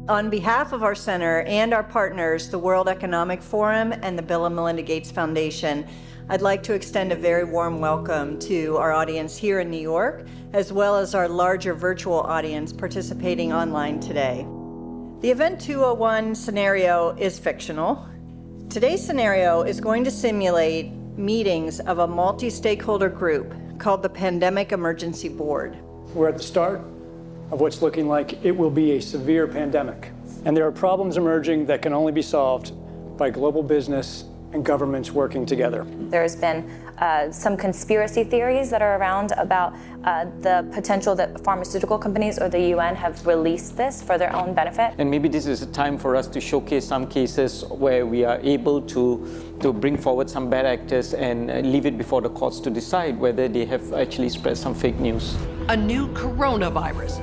On behalf of our center and our partners, the World Economic Forum and the Bill and Melinda Gates Foundation, I'd like to extend a very warm welcome to our audience here in New York, as well as our larger virtual audience participating online today. The Event 201 scenario is fictional. Today's scenario is going to simulate meetings of a multi-stakeholder group called the Pandemic Emergency Board. We're at the start of what's looking like it will be a severe pandemic. And there are problems emerging that can only be solved by global business and governments working together. There's been some conspiracy theories that are around about the potential that pharmaceutical companies or the UN have released this for their own benefit. And maybe this is a time for us to showcase some cases where we are able to bring forward some bad actors and leave it before the courts to decide whether they have actually spread some fake news. A new coronavirus.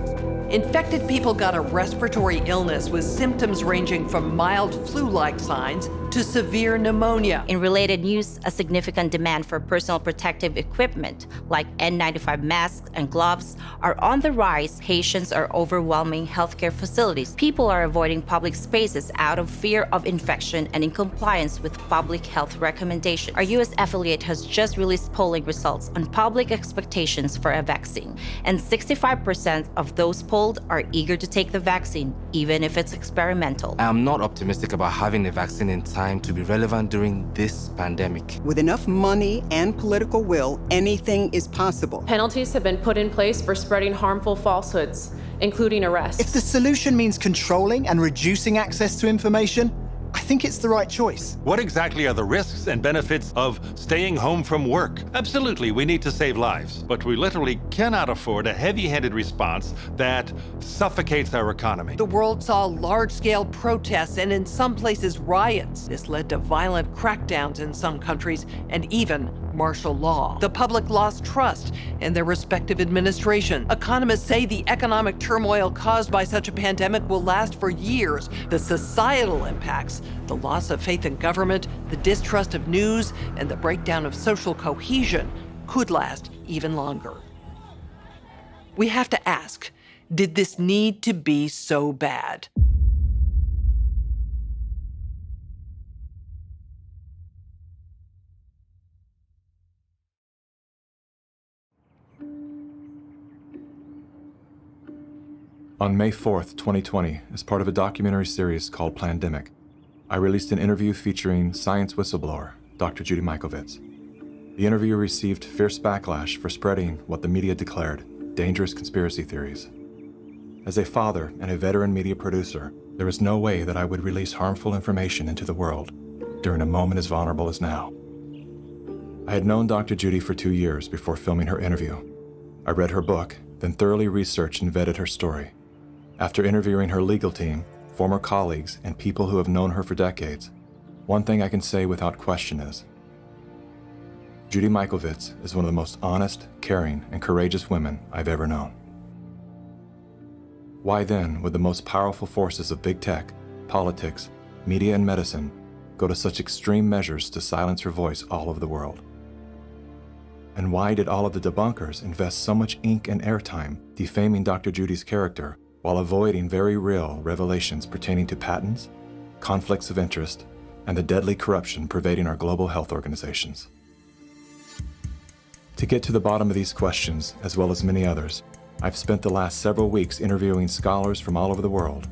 Infected people got a respiratory illness with symptoms ranging from mild flu-like signs to severe pneumonia. In related news, a significant demand for personal protective equipment like N95 masks and gloves are on the rise. Patients are overwhelming healthcare facilities. People are avoiding public spaces out of fear of infection and in compliance with public health recommendations. Our U.S. affiliate has just released polling results on public expectations for a vaccine, and 65% of those polled are eager to take the vaccine, even if it's experimental. I am not optimistic about having the vaccine in time to be relevant during this pandemic. With enough money and political will, anything is possible. Penalties have been put in place for spreading harmful falsehoods, including arrests. If the solution means controlling and reducing access to information, I think it's the right choice. What exactly are the risks and benefits of staying home from work? Absolutely, we need to save lives, but we literally cannot afford a heavy-handed response that suffocates our economy. The world saw large-scale protests and in some places riots. This led to violent crackdowns in some countries and even martial law. The public lost trust in their respective administration. Economists say the economic turmoil caused by such a pandemic will last for years. The societal impacts, the loss of faith in government, the distrust of news, and the breakdown of social cohesion could last even longer. We have to ask, did this need to be so bad? On May 4th, 2020, as part of a documentary series called Plandemic, I released an interview featuring science whistleblower, Dr. Judy Mikovits. The interview received fierce backlash for spreading what the media declared dangerous conspiracy theories. As a father and a veteran media producer, there was no way that I would release harmful information into the world during a moment as vulnerable as now. I had known Dr. Judy for 2 years before filming her interview. I read her book, then thoroughly researched and vetted her story. After interviewing her legal team, former colleagues, and people who have known her for decades, one thing I can say without question is, Judy Mikovits is one of the most honest, caring, and courageous women I've ever known. Why then would the most powerful forces of big tech, politics, media, and medicine go to such extreme measures to silence her voice all over the world? And why did all of the debunkers invest so much ink and airtime defaming Dr. Judy's character while avoiding very real revelations pertaining to patents, conflicts of interest, and the deadly corruption pervading our global health organizations? To get to the bottom of these questions, as well as many others, I've spent the last several weeks interviewing scholars from all over the world,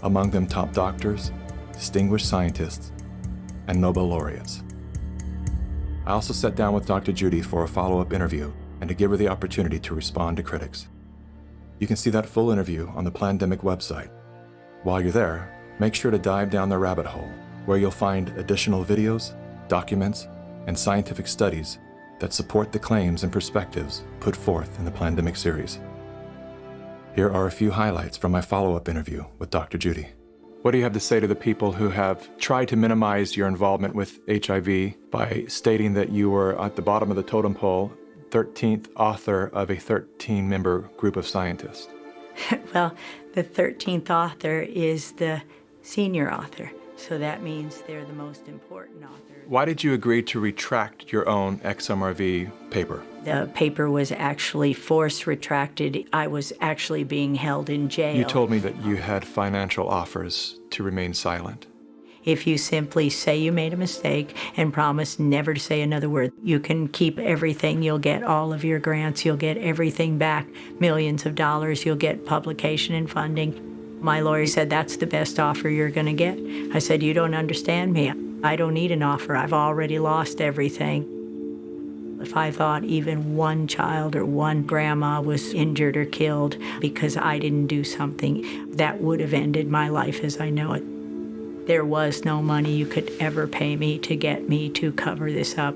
among them top doctors, distinguished scientists, and Nobel laureates. I also sat down with Dr. Judy for a follow-up interview and to give her the opportunity to respond to critics. You can see that full interview on the Plandemic website. While you're there, make sure to dive down the rabbit hole, where you'll find additional videos, documents, and scientific studies that support the claims and perspectives put forth in the Plandemic series. Here are a few highlights from my follow-up interview with Dr. Judy. What do you have to say to the people who have tried to minimize your involvement with HIV by stating that you were at the bottom of the totem pole, 13th author of a 13-member group of scientists? Well, the 13th author is the senior author. So that means they're the most important author. Why did you agree to retract your own XMRV paper? The paper was actually force retracted. I was actually being held in jail. You told me that you had financial offers to remain silent. If you simply say you made a mistake and promise never to say another word, you can keep everything. You'll get all of your grants. You'll get everything back, millions of dollars. You'll get publication and funding. My lawyer said, that's the best offer you're going to get. I said, you don't understand me. I don't need an offer. I've already lost everything. If I thought even one child or one grandma was injured or killed because I didn't do something, that would have ended my life as I know it. There was no money you could ever pay me to get me to cover this up.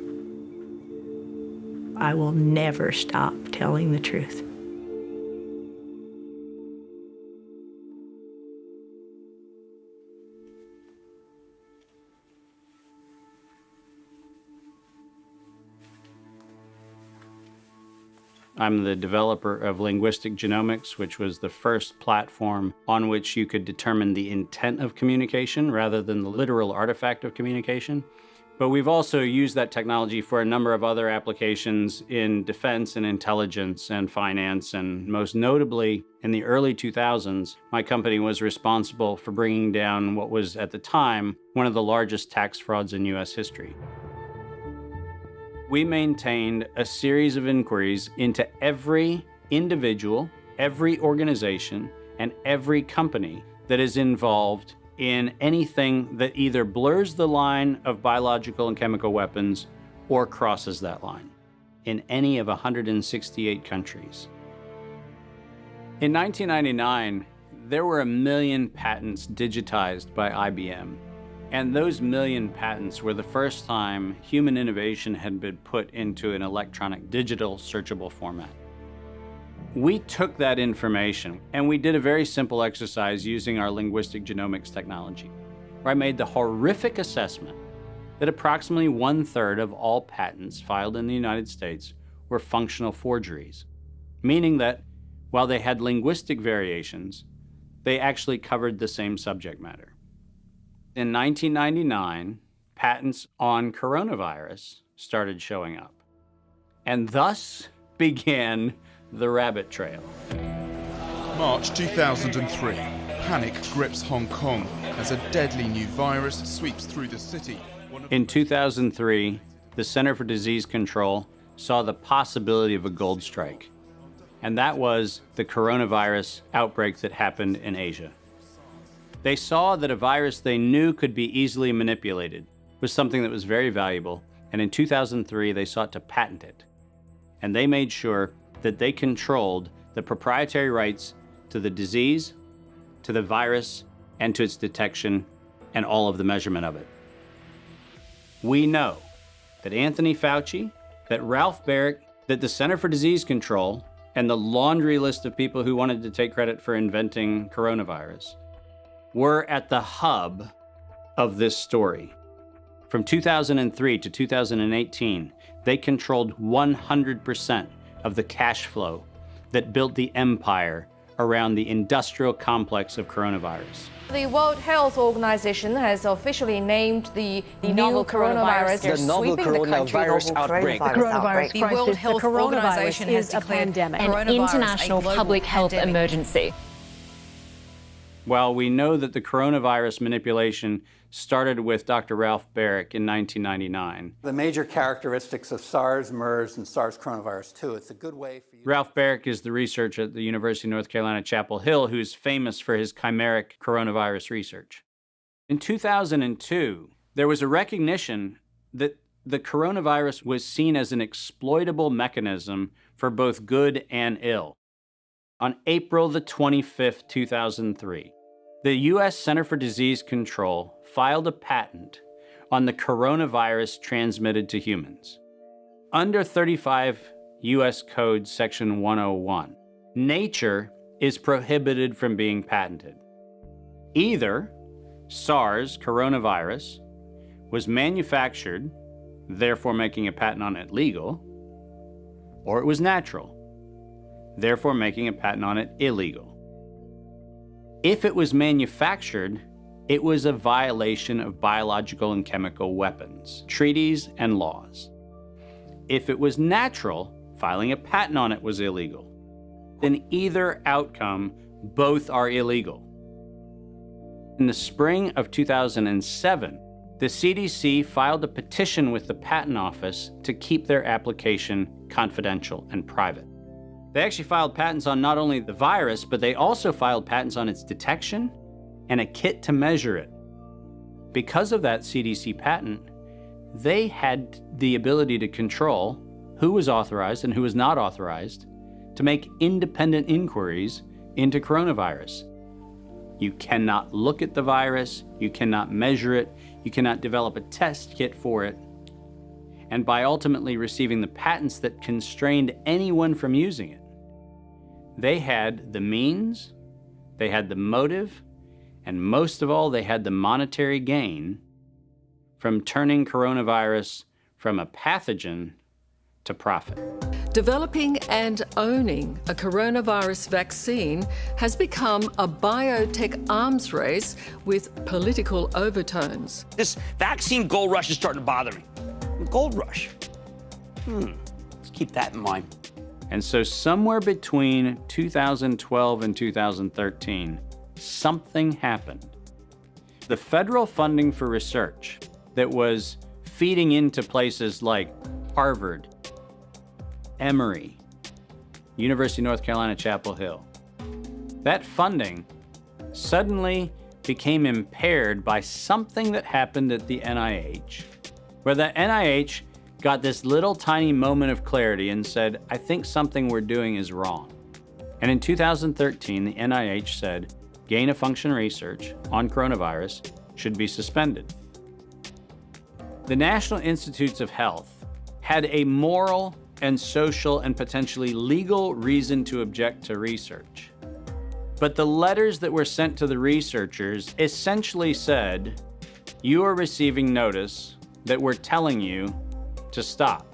I will never stop telling the truth. I'm the developer of Linguistic Genomics, which was the first platform on which you could determine the intent of communication rather than the literal artifact of communication. But we've also used that technology for a number of other applications in defense and intelligence and finance, and most notably, in the early 2000s, my company was responsible for bringing down what was, at the time, one of the largest tax frauds in US history. We maintained a series of inquiries into every individual, every organization, and every company that is involved in anything that either blurs the line of biological and chemical weapons or crosses that line in any of 168 countries. In 1999, there were 1 million patents digitized by IBM. And those 1 million patents were the first time human innovation had been put into an electronic digital searchable format. We took that information and we did a very simple exercise using our linguistic genomics technology, where I made the horrific assessment that approximately 1/3 of all patents filed in the United States were functional forgeries, meaning that while they had linguistic variations, they actually covered the same subject matter. In 1999, patents on coronavirus started showing up, and thus began the rabbit trail. March 2003, panic grips Hong Kong as a deadly new virus sweeps through the city. In 2003, the Center for Disease Control saw the possibility of a gold strike, and that was the coronavirus outbreak that happened in Asia. They saw that a virus they knew could be easily manipulated was something that was very valuable, and in 2003 they sought to patent it. And they made sure that they controlled the proprietary rights to the disease, to the virus, and to its detection, and all of the measurement of it. We know that Anthony Fauci, that Ralph Baric, that the Center for Disease Control, and the laundry list of people who wanted to take credit for inventing coronavirus were at the hub of this story. From 2003 to 2018, they controlled 100% of the cash flow that built the empire around the industrial complex of coronavirus. The World Health Organization has officially named the novel coronavirus the novel coronavirus outbreak. The World Health Organization has declared an international public health emergency. While we know that the coronavirus manipulation started with Dr. Ralph Baric in 1999. The major characteristics of SARS, MERS, and SARS coronavirus 2, it's a good way for you. Ralph Baric is the researcher at the University of North Carolina, Chapel Hill, who's famous for his chimeric coronavirus research. In 2002, there was a recognition that the coronavirus was seen as an exploitable mechanism for both good and ill. On April the 25th, 2003, the U.S. Center for Disease Control filed a patent on the coronavirus transmitted to humans. Under 35 U.S. Code Section 101, nature is prohibited from being patented. Either SARS coronavirus was manufactured, therefore making a patent on it legal, or it was natural, therefore making a patent on it illegal. If it was manufactured, It was a violation of biological and chemical weapons, treaties, and laws. If it was natural, filing a patent on it was illegal. In either outcome, both are illegal. In the spring of 2007, the CDC filed a petition with the Patent Office to keep their application confidential and private. They actually filed patents on not only the virus, but they also filed patents on its detection and a kit to measure it. Because of that CDC patent, they had the ability to control who was authorized and who was not authorized to make independent inquiries into coronavirus. You cannot look at the virus, you cannot measure it, you cannot develop a test kit for it. And by ultimately receiving the patents that constrained anyone from using it, they had the means, they had the motive, and most of all, they had the monetary gain from turning coronavirus from a pathogen to profit. Developing and owning a coronavirus vaccine has become a biotech arms race with political overtones. This vaccine gold rush is starting to bother me. Gold rush. Let's keep that in mind. And so somewhere between 2012 and 2013, something happened. The federal funding for research that was feeding into places like Harvard, Emory, University of North Carolina, Chapel Hill, that funding suddenly became impaired by something that happened at the NIH, where the NIH got this little tiny moment of clarity and said, I think something we're doing is wrong. And in 2013, the NIH said, gain-of-function research on coronavirus should be suspended. The National Institutes of Health had a moral and social and potentially legal reason to object to research. But the letters that were sent to the researchers essentially said, you are receiving notice that we're telling you to stop.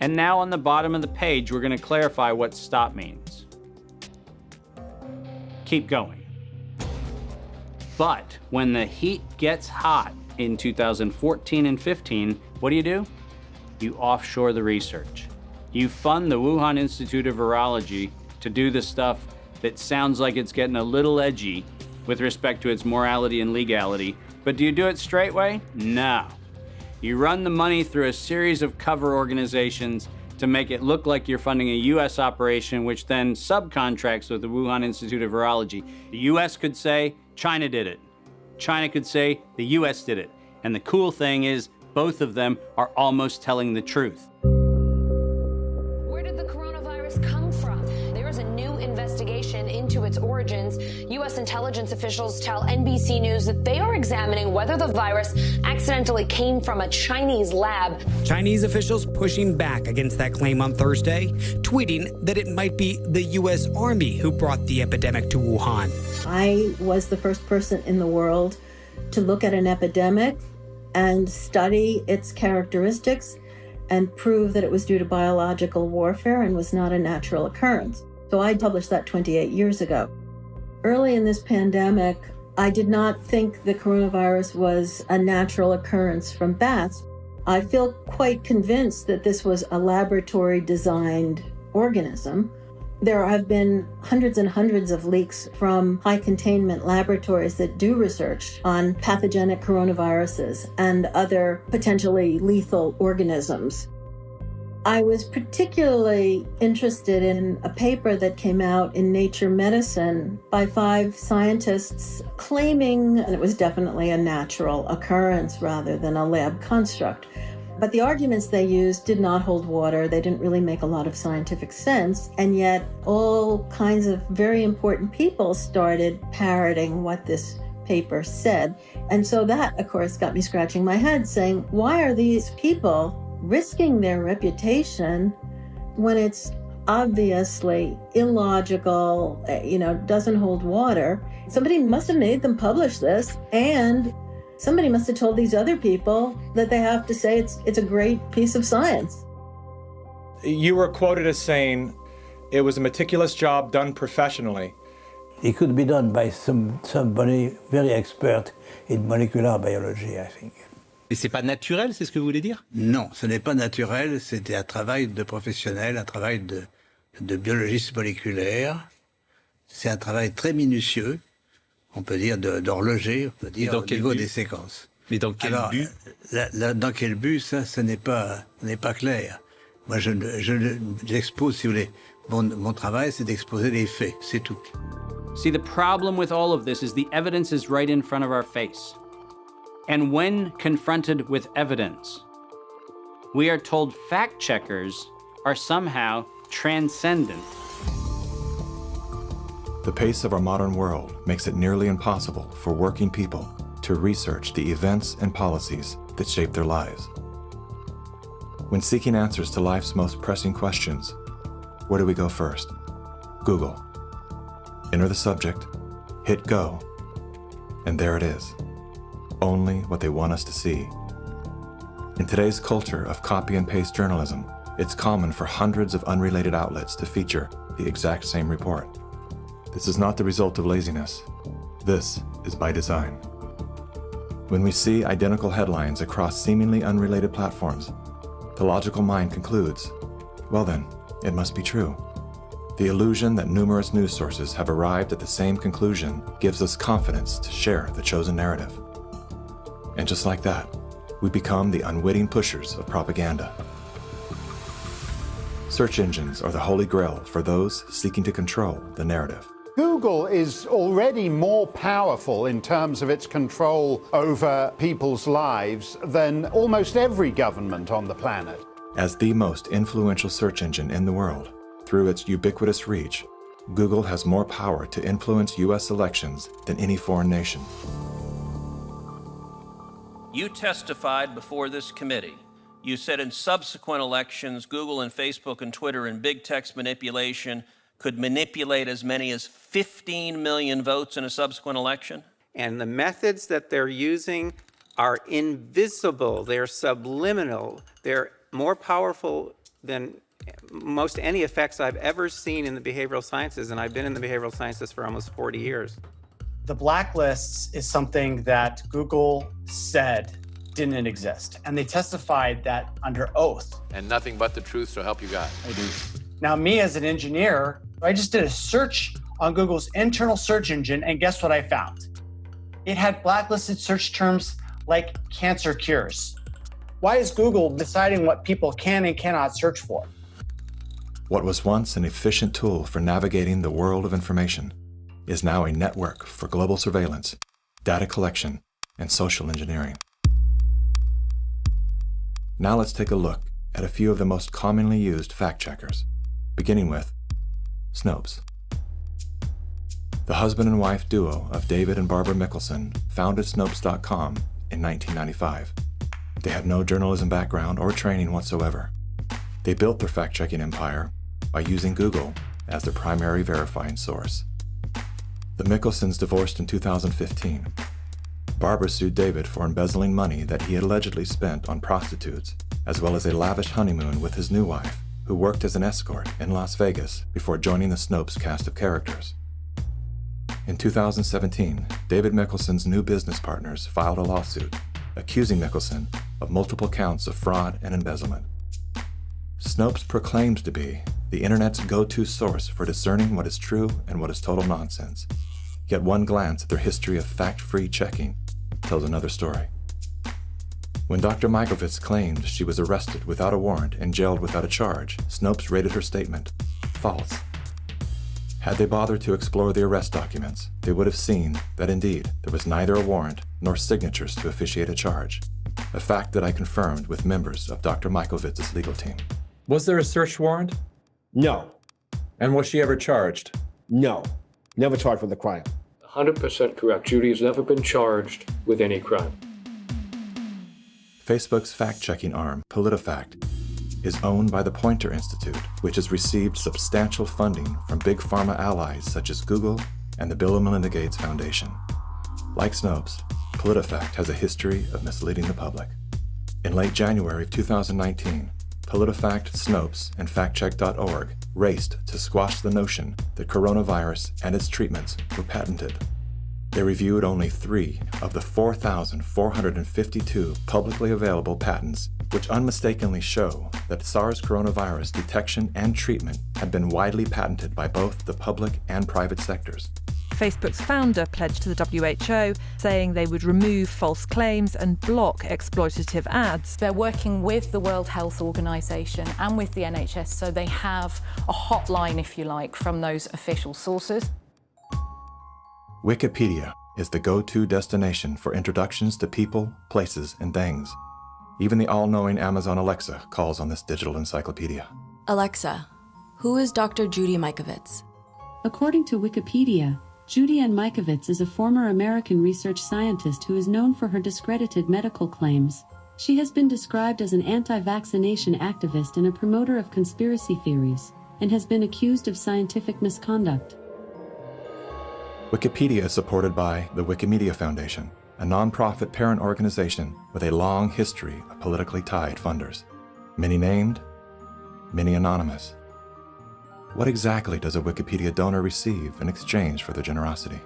And now on the bottom of the page, we're going to clarify what stop means. Keep going. But when the heat gets hot in 2014 and 15, what do? You offshore the research. You fund the Wuhan Institute of Virology to do the stuff that sounds like it's getting a little edgy with respect to its morality and legality, but do you do it straight way? No. You run the money through a series of cover organizations to make it look like you're funding a US operation, which then subcontracts with the Wuhan Institute of Virology. The US could say, China did it. China could say, the US did it. And the cool thing is, both of them are almost telling the truth. Where did the coronavirus come from? There is a new investigation into its origins. U.S. intelligence officials tell NBC News that they are examining whether the virus accidentally came from a Chinese lab. Chinese officials pushing back against that claim on Thursday, tweeting that it might be the U.S. Army who brought the epidemic to Wuhan. I was the first person in the world to look at an epidemic and study its characteristics and prove that it was due to biological warfare and was not a natural occurrence. So I published that 28 years ago. Early in this pandemic, I did not think the coronavirus was a natural occurrence from bats. I feel quite convinced that this was a laboratory-designed organism. There have been hundreds and hundreds of leaks from high-containment laboratories that do research on pathogenic coronaviruses and other potentially lethal organisms. I was particularly interested in a paper that came out in Nature Medicine by 5 scientists claiming, and it was definitely a natural occurrence rather than a lab construct. But the arguments they used did not hold water. They didn't really make a lot of scientific sense. And yet all kinds of very important people started parroting what this paper said. And so that, of course, got me scratching my head saying, why are these people risking their reputation when it's obviously illogical, doesn't hold water? Somebody must have made them publish this, and somebody must have told these other people that they have to say it's a great piece of science. You were quoted as saying, it was a meticulous job done professionally. It could be done by somebody very expert in molecular biology, I think. Et c'est pas naturel, c'est ce que vous voulez dire? Non, ce n'est pas naturel, c'était un travail de professionnel, un travail de biologiste moléculaire. C'est un travail très minutieux, on peut dire d'horloger, on peut dire au niveau des séquences. Mais dans quel but? Dans quel but, ça, ce n'est pas clair. Moi, j'expose, si vous voulez, mon travail, c'est d'exposer les faits, c'est tout. See, the problem with all of this is the evidence is right in front of our face. And when confronted with evidence, we are told fact checkers are somehow transcendent. The pace of our modern world makes it nearly impossible for working people to research the events and policies that shape their lives. When seeking answers to life's most pressing questions, where do we go first? Google. Enter the subject, hit go, and there it is. Only what they want us to see. In today's culture of copy and paste journalism, it's common for hundreds of unrelated outlets to feature the exact same report. This is not the result of laziness. This is by design. When we see identical headlines across seemingly unrelated platforms, the logical mind concludes, well then, it must be true. The illusion that numerous news sources have arrived at the same conclusion gives us confidence to share the chosen narrative. And just like that, we become the unwitting pushers of propaganda. Search engines are the holy grail for those seeking to control the narrative. Google is already more powerful in terms of its control over people's lives than almost every government on the planet. As the most influential search engine in the world, through its ubiquitous reach, Google has more power to influence U.S. elections than any foreign nation. You testified before this committee. You said in subsequent elections, Google and Facebook and Twitter and big text manipulation could manipulate as many as 15 million votes in a subsequent election? And the methods that they're using are invisible, they're subliminal, they're more powerful than most any effects I've ever seen in the behavioral sciences, and I've been in the behavioral sciences for almost 40 years. The blacklists is something that Google said didn't exist, and they testified that under oath. And nothing but the truth, so help you God. I do. Now, me as an engineer, I just did a search on Google's internal search engine, and guess what I found? It had blacklisted search terms like cancer cures. Why is Google deciding what people can and cannot search for? What was once an efficient tool for navigating the world of information is now a network for global surveillance, data collection, and social engineering. Now let's take a look at a few of the most commonly used fact checkers, beginning with Snopes. The husband and wife duo of David and Barbara Mickelson founded Snopes.com in 1995. They had no journalism background or training whatsoever. They built their fact-checking empire by using Google as their primary verifying source. The Mickelsons divorced in 2015. Barbara sued David for embezzling money that he had allegedly spent on prostitutes, as well as a lavish honeymoon with his new wife, who worked as an escort in Las Vegas before joining the Snopes cast of characters. In 2017, David Mickelson's new business partners filed a lawsuit accusing Mickelson of multiple counts of fraud and embezzlement. Snopes proclaims to be the internet's go-to source for discerning what is true and what is total nonsense. Yet one glance at their history of fact-free checking tells another story. When Dr. Mikovits claimed she was arrested without a warrant and jailed without a charge, Snopes rated her statement false. Had they bothered to explore the arrest documents, they would have seen that indeed there was neither a warrant nor signatures to officiate a charge, a fact that I confirmed with members of Dr. Mikovits' legal team. Was there a search warrant? No. And was she ever charged? No. Never charged with a crime. 100% correct. Judy has never been charged with any crime. Facebook's fact-checking arm, PolitiFact, is owned by the Poynter Institute, which has received substantial funding from big pharma allies such as Google and the Bill and Melinda Gates Foundation. Like Snopes, PolitiFact has a history of misleading the public. In late January of 2019, PolitiFact, Snopes, and FactCheck.org raced to squash the notion that coronavirus and its treatments were patented. They reviewed only 3 of the 4,452 publicly available patents, which unmistakably show that SARS coronavirus detection and treatment had been widely patented by both the public and private sectors. Facebook's founder pledged to the WHO, saying they would remove false claims and block exploitative ads. They're working with the World Health Organization and with the NHS, so they have a hotline, if you like, from those official sources. Wikipedia is the go-to destination for introductions to people, places, and things. Even the all-knowing Amazon Alexa calls on this digital encyclopedia. Alexa, who is Dr. Judy Mikovits? According to Wikipedia, Judy Ann Mikovits is a former American research scientist who is known for her discredited medical claims. She has been described as an anti-vaccination activist and a promoter of conspiracy theories, and has been accused of scientific misconduct. Wikipedia is supported by the Wikimedia Foundation, a non-profit parent organization with a long history of politically tied funders. Many named, many anonymous. What exactly does a Wikipedia donor receive in exchange for their generosity?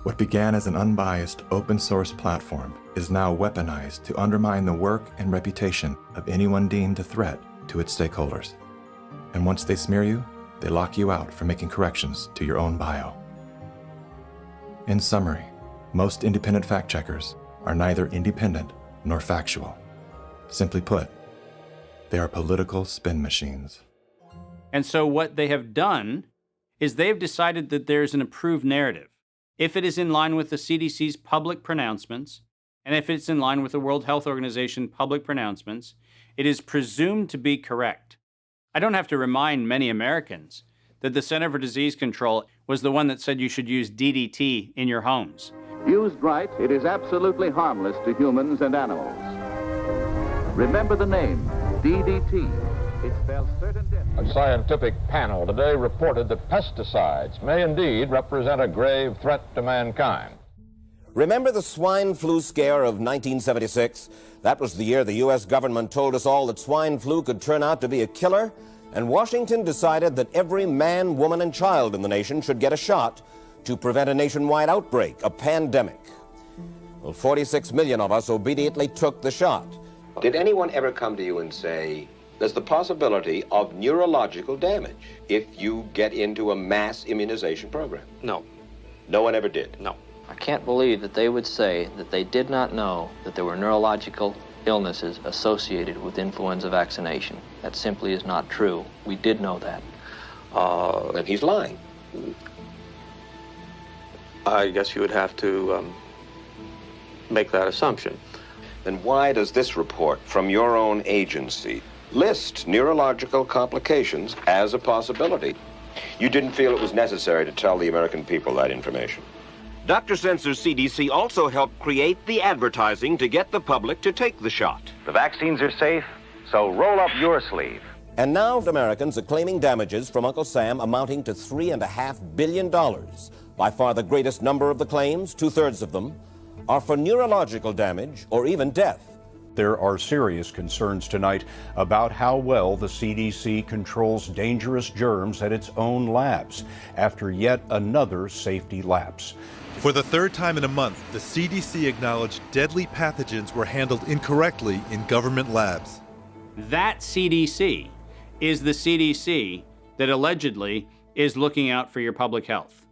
What began as an unbiased open-source platform is now weaponized to undermine the work and reputation of anyone deemed a threat to its stakeholders. And once they smear you, they lock you out from making corrections to your own bio. In summary, most independent fact-checkers are neither independent nor factual. Simply put, they are political spin machines. And so what they have done is they've decided that there's an approved narrative. If it is in line with the CDC's public pronouncements, and if it's in line with the World Health Organization public pronouncements, it is presumed to be correct. I don't have to remind many Americans that the Center for Disease Control was the one that said you should use DDT in your homes. Used right, it is absolutely harmless to humans and animals. Remember the name, DDT. It spells certain death. A scientific panel today reported that pesticides may indeed represent a grave threat to mankind. Remember the swine flu scare of 1976? That was the year the U.S. government told us all that swine flu could turn out to be a killer, and Washington decided that every man, woman, and child in the nation should get a shot to prevent a nationwide outbreak, a pandemic. Well, 46 million of us obediently took the shot. Did anyone ever come to you and say, there's the possibility of neurological damage if you get into a mass immunization program? No. No one ever did? No. I can't believe that they would say that they did not know that there were neurological illnesses associated with influenza vaccination. That simply is not true. We did know that. Then he's lying. I guess you would have to make that assumption. Then why does this report from your own agency list neurological complications as a possibility? You didn't feel it was necessary to tell the American people that information. Dr. Sensor's CDC also helped create the advertising to get the public to take the shot. The vaccines are safe, so roll up your sleeve. And now Americans are claiming damages from Uncle Sam amounting to $3.5 billion. By far the greatest number of the claims, 2/3 of them, are for neurological damage or even death. There are serious concerns tonight about how well the CDC controls dangerous germs at its own labs after yet another safety lapse. For the third time in a month, the CDC acknowledged deadly pathogens were handled incorrectly in government labs. That CDC is the CDC that allegedly is looking out for your public health.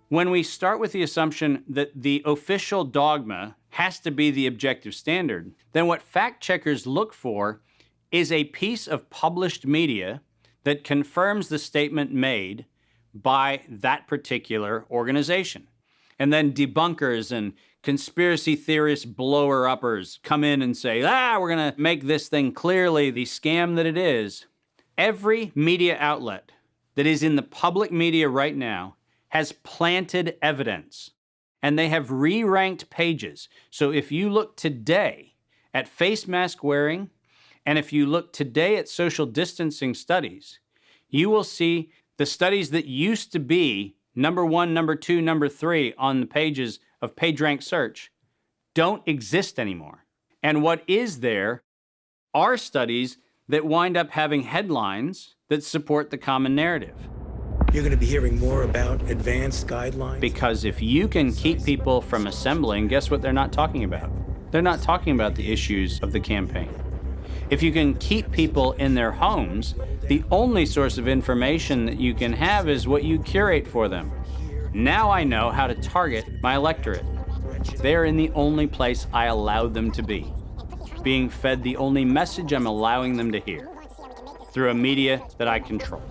When we start with the assumption that the official dogma has to be the objective standard, then what fact checkers look for is a piece of published media that confirms the statement made by that particular organization. And then debunkers and conspiracy theorist blower-uppers come in and say, we're gonna make this thing clearly the scam that it is. Every media outlet that is in the public media right now has planted evidence, and they have re-ranked pages. So if you look today at face mask wearing, and if you look today at social distancing studies, you will see the studies that used to be number 1, number 2, number 3 on the pages of PageRank search don't exist anymore. And what is there are studies that wind up having headlines that support the common narrative. You're going to be hearing more about advanced guidelines? Because if you can keep people from assembling, guess what they're not talking about? They're not talking about the issues of the campaign. If you can keep people in their homes, the only source of information that you can have is what you curate for them. Now I know how to target my electorate. They're in the only place I allow them to be, being fed the only message I'm allowing them to hear, through a media that I control.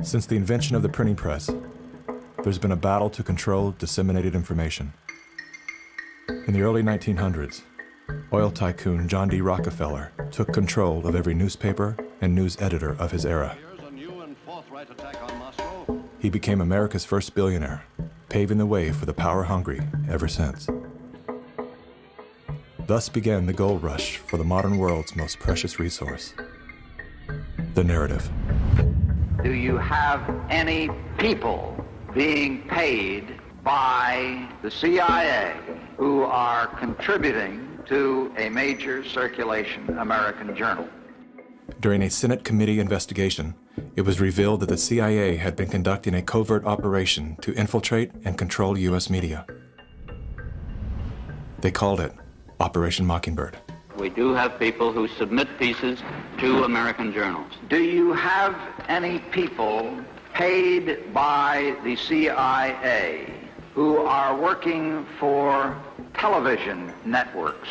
Since the invention of the printing press, there's been a battle to control disseminated information. In the early 1900s, oil tycoon John D. Rockefeller took control of every newspaper and news editor of his era. He became America's first billionaire, paving the way for the power-hungry ever since. Thus began the gold rush for the modern world's most precious resource, the narrative. Do you have any people being paid by the CIA who are contributing to a major circulation American journal? During a Senate committee investigation, it was revealed that the CIA had been conducting a covert operation to infiltrate and control U.S. media. They called it Operation Mockingbird. We do have people who submit pieces to American journals. Do you have any people paid by the CIA who are working for television networks?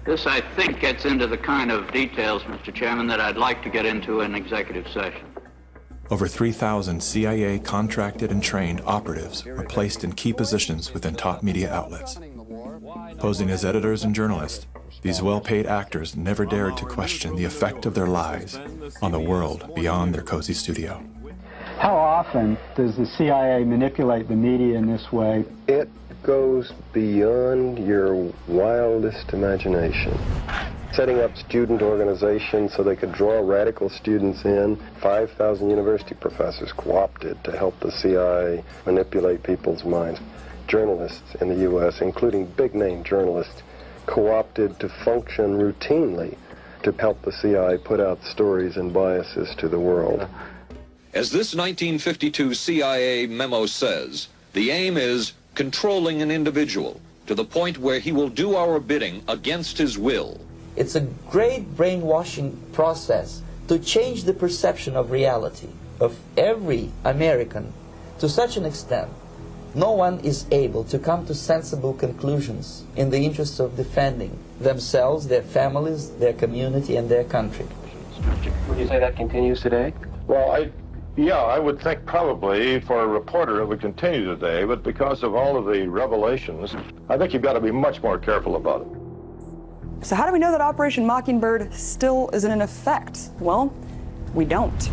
This, I think, gets into the kind of details, Mr. Chairman, that I'd like to get into in executive session. Over 3,000 CIA contracted and trained operatives were placed in key positions within top media outlets. Posing as editors and journalists, these well-paid actors never dared to question the effect of their lives on the world beyond their cozy studio. How often does the CIA manipulate the media in this way? It goes beyond your wildest imagination. Setting up student organizations so they could draw radical students in. 5,000 university professors co-opted to help the CIA manipulate people's minds. Journalists in the U.S., including big-name journalists, co-opted to function routinely to help the CIA put out stories and biases to the world. As this 1952 CIA memo says, the aim is controlling an individual to the point where he will do our bidding against his will. It's a great brainwashing process to change the perception of reality of every American to such an extent no one is able to come to sensible conclusions in the interest of defending themselves, their families, their community, and their country. Would you say that continues today? Well, I would think probably for a reporter it would continue today, but because of all of the revelations, I think you've got to be much more careful about it. So how do we know that Operation Mockingbird still isn't in effect? Well, we don't.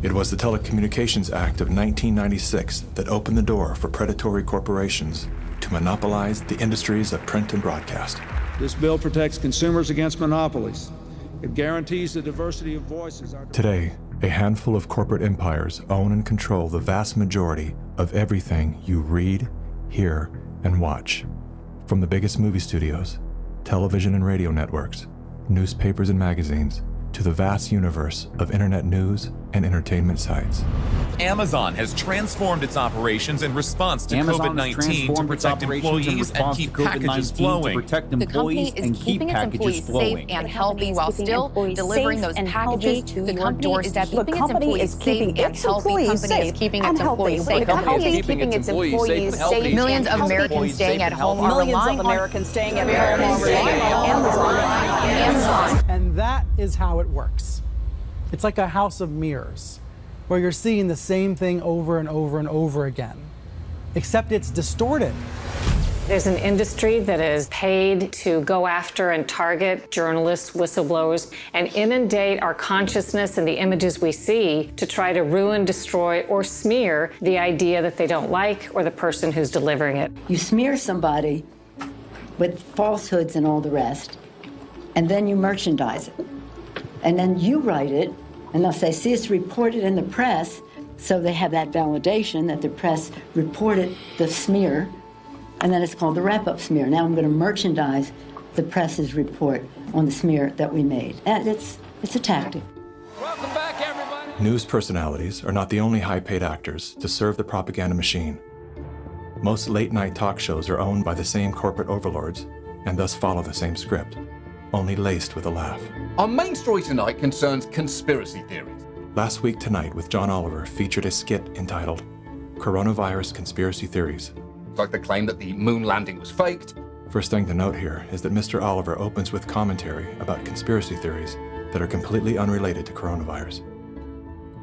It was the Telecommunications Act of 1996 that opened the door for predatory corporations to monopolize the industries of print and broadcast. This bill protects consumers against monopolies. It guarantees the diversity of voices. Today, a handful of corporate empires own and control the vast majority of everything you read, hear, and watch. From the biggest movie studios, television and radio networks, newspapers and magazines, to the vast universe of internet news and entertainment sites. Amazon has transformed its operations in response to COVID-19 to protect employees and keep packages flowing. The company is keeping its employees safe and healthy while still delivering those packages to your doorstep. The company is keeping its employees safe and healthy. The company is keeping its employees safe. Millions of Americans staying at home are relying on Amazon. And that is how it works. It's like a house of mirrors, where you're seeing the same thing over and over and over again, except it's distorted. There's an industry that is paid to go after and target journalists, whistleblowers, and inundate our consciousness and the images we see to try to ruin, destroy, or smear the idea that they don't like or the person who's delivering it. You smear somebody with falsehoods and all the rest, and then you merchandise it. And then you write it, and they'll say, see, it's reported in the press, So they have that validation that the press reported the smear, and then it's called the wrap-up smear. Now I'm going to merchandise the press's report on the smear that we made. And it's a tactic. Welcome back, everybody. News personalities are not the only high-paid actors to serve the propaganda machine. Most late-night talk shows are owned by the same corporate overlords and thus follow the same script, only laced with a laugh. Our main story tonight concerns conspiracy theories. Last Week Tonight with John Oliver featured a skit entitled Coronavirus Conspiracy Theories. Like the claim that the moon landing was faked. First thing to note here is that Mr. Oliver opens with commentary about conspiracy theories that are completely unrelated to coronavirus.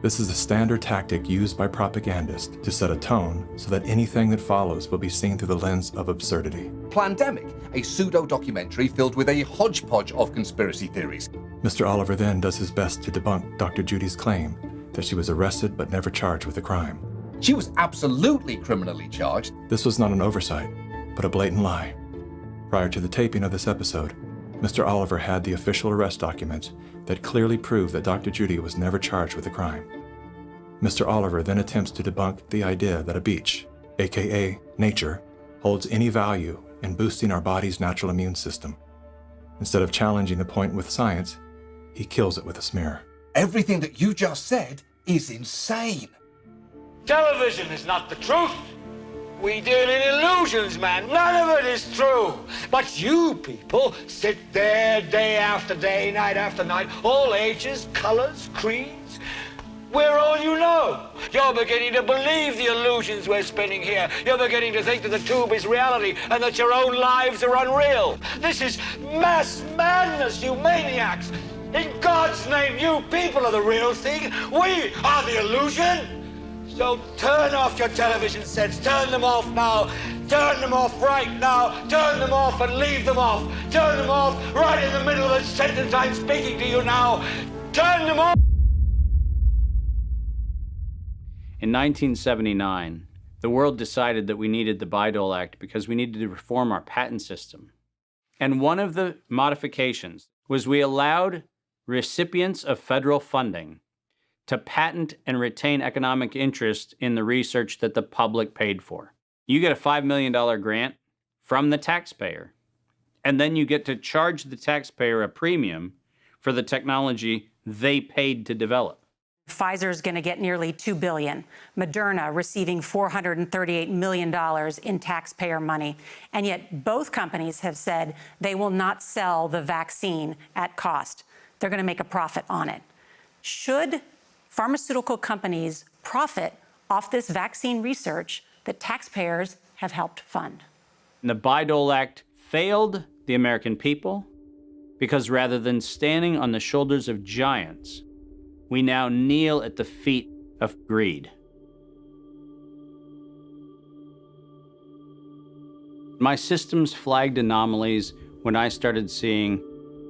This is the standard tactic used by propagandists to set a tone so that anything that follows will be seen through the lens of absurdity. Plandemic, a pseudo-documentary filled with a hodgepodge of conspiracy theories. Mr. Oliver then does his best to debunk Dr. Judy's claim that she was arrested but never charged with a crime. She was absolutely criminally charged. This was not an oversight, but a blatant lie. Prior to the taping of this episode, Mr. Oliver had the official arrest documents that clearly prove that Dr. Judy was never charged with a crime. Mr. Oliver then attempts to debunk the idea that a beach, aka nature, holds any value in boosting our body's natural immune system. Instead of challenging the point with science, he kills it with a smear. Everything that you just said is insane. Television is not the truth. We deal in illusions, man. None of it is true. But you people sit there day after day, night after night, all ages, colors, creeds. We're all you know. You're beginning to believe the illusions we're spinning here. You're beginning to think that the tube is reality and that your own lives are unreal. This is mass madness, you maniacs. In God's name, you people are the real thing. We are the illusion. So turn off your television sets. Turn them off now. Turn them off right now. Turn them off and leave them off. Turn them off right in the middle of the sentence I'm speaking to you now. Turn them off. In 1979, the world decided that we needed the Bayh-Dole Act because we needed to reform our patent system. And one of the modifications was we allowed recipients of federal funding to patent and retain economic interest in the research that the public paid for. You get a $5 million grant from the taxpayer, and then you get to charge the taxpayer a premium for the technology they paid to develop. Pfizer's going to get nearly $2 billion. Moderna receiving $438 million in taxpayer money. And yet both companies have said they will not sell the vaccine at cost. They're going to make a profit on it. Should pharmaceutical companies profit off this vaccine research that taxpayers have helped fund? The Bayh-Dole Act failed the American people because rather than standing on the shoulders of giants, we now kneel at the feet of greed. My systems flagged anomalies when I started seeing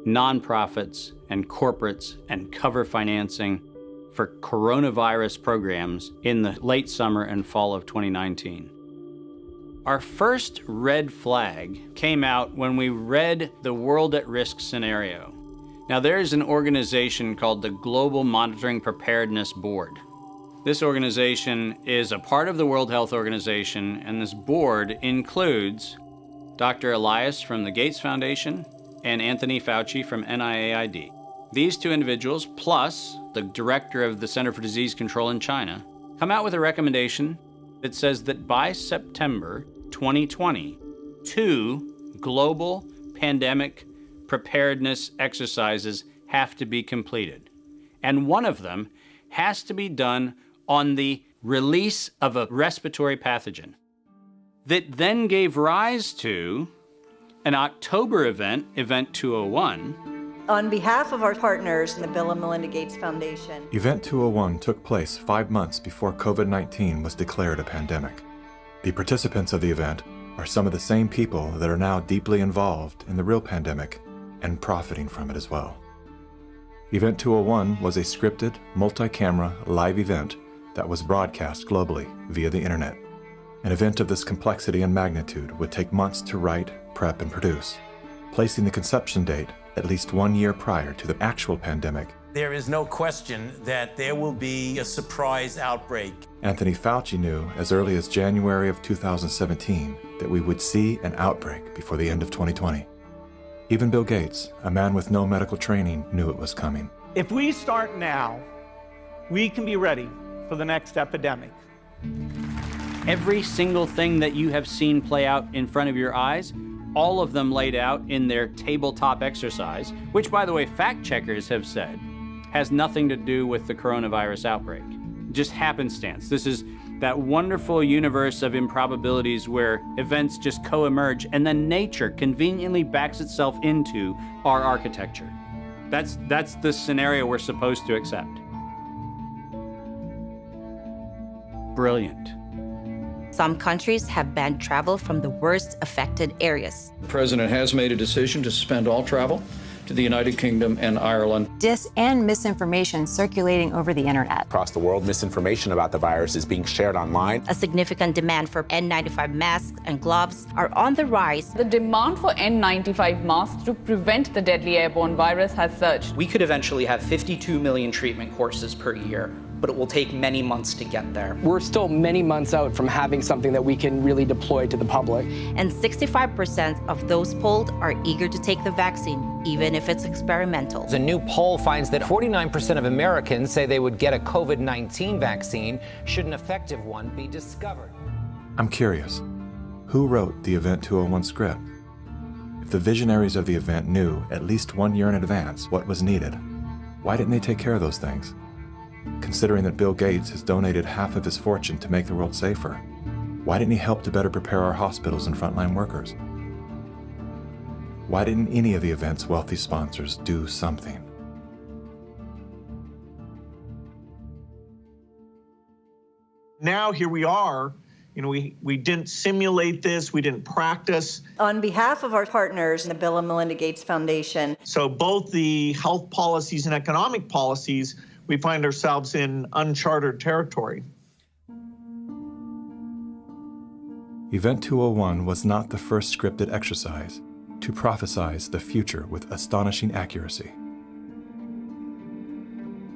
nonprofits and corporates and cover financing for coronavirus programs in the late summer and fall of 2019. Our first red flag came out when we read the World at Risk scenario. Now, there's an organization called the Global Monitoring Preparedness Board. This organization is a part of the World Health Organization, and this board includes Dr. Elias from the Gates Foundation and Anthony Fauci from NIAID. These two individuals, plus the director of the Center for Disease Control in China, come out with a recommendation that says that by September 2020, 2 global pandemic preparedness exercises have to be completed. And one of them has to be done on the release of a respiratory pathogen. That then gave rise to an October event, Event 201. On behalf of our partners in the Bill and Melinda Gates Foundation. Event 201 took place 5 months before COVID-19 was declared a pandemic. The participants of the event are some of the same people that are now deeply involved in the real pandemic and profiting from it as well. Event 201 was a scripted, multi-camera, live event that was broadcast globally via the internet. An event of this complexity and magnitude would take months to write, prep, and produce, placing the conception date at least 1 year prior to the actual pandemic There is no question that there will be a surprise outbreak. Anthony Fauci knew as early as January of 2017 that we would see an outbreak before the end of 2020. Even Bill Gates, a man with no medical training, knew it was coming. If we start now, we can be ready for the next epidemic. Every single thing that you have seen play out in front of your eyes, all of them laid out in their tabletop exercise, which, by the way, fact checkers have said, has nothing to do with the coronavirus outbreak. Just happenstance. This is that wonderful universe of improbabilities where events just co-emerge and then nature conveniently backs itself into our architecture. That's the scenario we're supposed to accept. Brilliant. Some countries have banned travel from the worst affected areas. The president has made a decision to suspend all travel to the United Kingdom and Ireland. Dis and misinformation circulating over the internet. Across the world, misinformation about the virus is being shared online. A significant demand for N95 masks and gloves are on the rise. The demand for N95 masks to prevent the deadly airborne virus has surged. We could eventually have 52 million treatment courses per year, but it will take many months to get there. We're still many months out from having something that we can really deploy to the public. And 65% of those polled are eager to take the vaccine, even if it's experimental. A new poll finds that 49% of Americans say they would get a COVID-19 vaccine should an effective one be discovered. I'm curious, who wrote the Event 201 script? If the visionaries of the event knew at least 1 year in advance what was needed, why didn't they take care of those things? Considering that Bill Gates has donated half of his fortune to make the world safer, why didn't he help to better prepare our hospitals and frontline workers? Why didn't any of the event's wealthy sponsors do something? Now here we are. You know, we didn't simulate this, we didn't practice. On behalf of our partners in the Bill and Melinda Gates Foundation. So both the health policies and economic policies, we find ourselves in uncharted territory. Event 201 was not the first scripted exercise to prophesize the future with astonishing accuracy.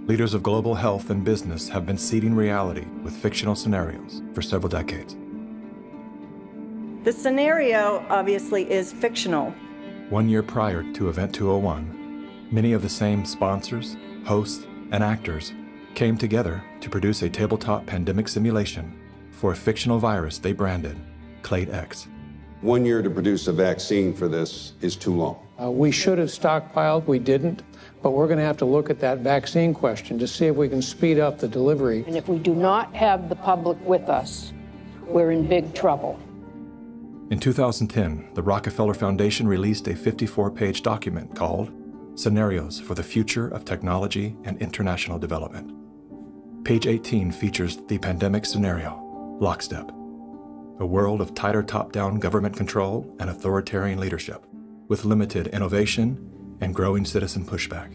Leaders of global health and business have been seeding reality with fictional scenarios for several decades. The scenario, obviously, is fictional. 1 year prior to Event 201, many of the same sponsors, hosts, and actors came together to produce a tabletop pandemic simulation for a fictional virus they branded Clade X. 1 year to produce a vaccine for this is too long. We should have stockpiled, we didn't, but we're going to have to look at that vaccine question to see if we can speed up the delivery. And if we do not have the public with us, we're in big trouble. In 2010, the Rockefeller Foundation released a 54-page document called Scenarios for the Future of Technology and International Development. Page 18 features the pandemic scenario, Lockstep, a world of tighter top-down government control and authoritarian leadership, with limited innovation and growing citizen pushback.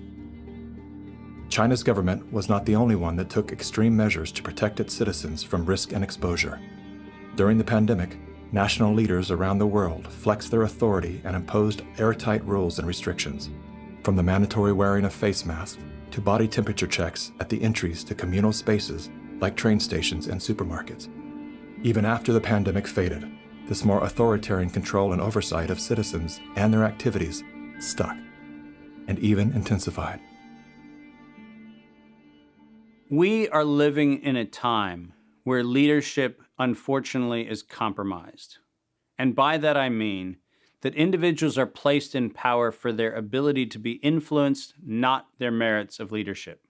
China's government was not the only one that took extreme measures to protect its citizens from risk and exposure. During the pandemic, national leaders around the world flexed their authority and imposed airtight rules and restrictions, from the mandatory wearing of face masks to body temperature checks at the entries to communal spaces like train stations and supermarkets. Even after the pandemic faded, this more authoritarian control and oversight of citizens and their activities stuck, and even intensified. We are living in a time where leadership, unfortunately, is compromised. And by that I mean that individuals are placed in power for their ability to be influenced, not their merits of leadership.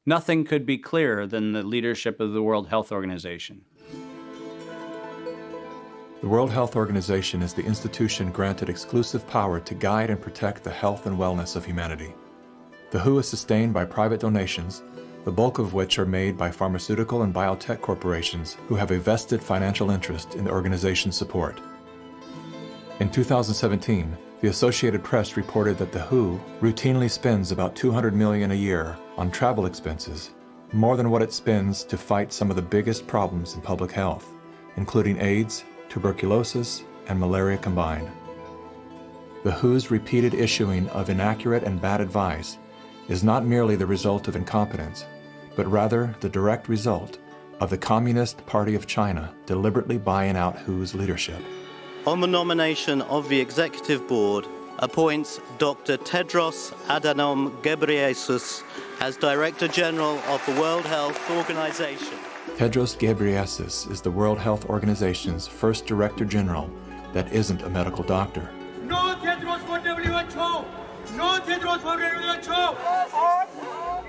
Nothing could be clearer than the leadership of the World Health Organization. The World Health Organization is the institution granted exclusive power to guide and protect the health and wellness of humanity. The WHO is sustained by private donations, the bulk of which are made by pharmaceutical and biotech corporations who have a vested financial interest in the organization's support. In 2017, the Associated Press reported that the WHO routinely spends about $200 million a year on travel expenses, more than what it spends to fight some of the biggest problems in public health, including AIDS, tuberculosis, and malaria combined. The WHO's repeated issuing of inaccurate and bad advice is not merely the result of incompetence, but rather the direct result of the Communist Party of China deliberately buying out WHO's leadership. On the nomination of the Executive Board, appoints Dr. Tedros Adhanom Ghebreyesus as Director General of the World Health Organization. Tedros Ghebreyesus is the World Health Organization's first Director General that isn't a medical doctor. No Tedros for WHO! No Tedros for WHO!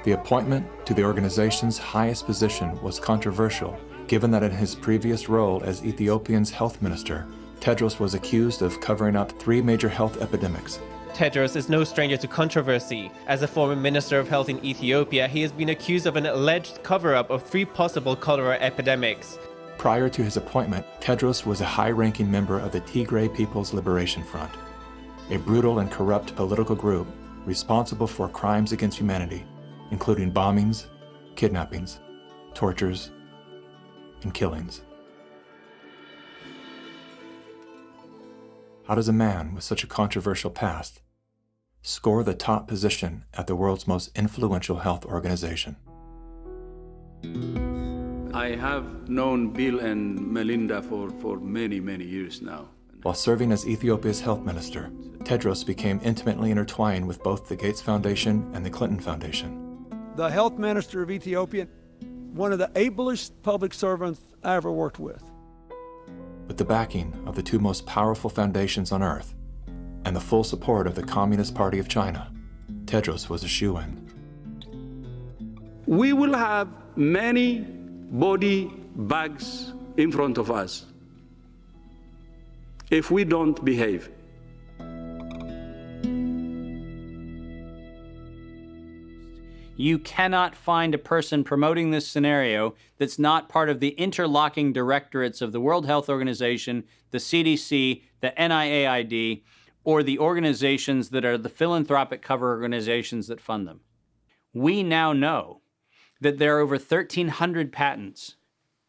The appointment to the organization's highest position was controversial, given that in his previous role as Ethiopia's health minister, Tedros was accused of covering up 3 major health epidemics. Tedros is no stranger to controversy. As a former Minister of Health in Ethiopia, he has been accused of an alleged cover-up of 3 possible cholera epidemics. Prior to his appointment, Tedros was a high-ranking member of the Tigray People's Liberation Front, a brutal and corrupt political group responsible for crimes against humanity, including bombings, kidnappings, tortures, and killings. How does a man with such a controversial past score the top position at the world's most influential health organization? I have known Bill and Melinda for many, many years now. While serving as Ethiopia's health minister, Tedros became intimately intertwined with both the Gates Foundation and the Clinton Foundation. The health minister of Ethiopia, one of the ablest public servants I ever worked with. With the backing of the 2 most powerful foundations on earth and the full support of the Communist Party of China, Tedros was a shoo-in. We will have many body bags in front of us if we don't behave. You cannot find a person promoting this scenario that's not part of the interlocking directorates of the World Health Organization, the CDC, the NIAID, or the organizations that are the philanthropic cover organizations that fund them. We now know that there are over 1,300 patents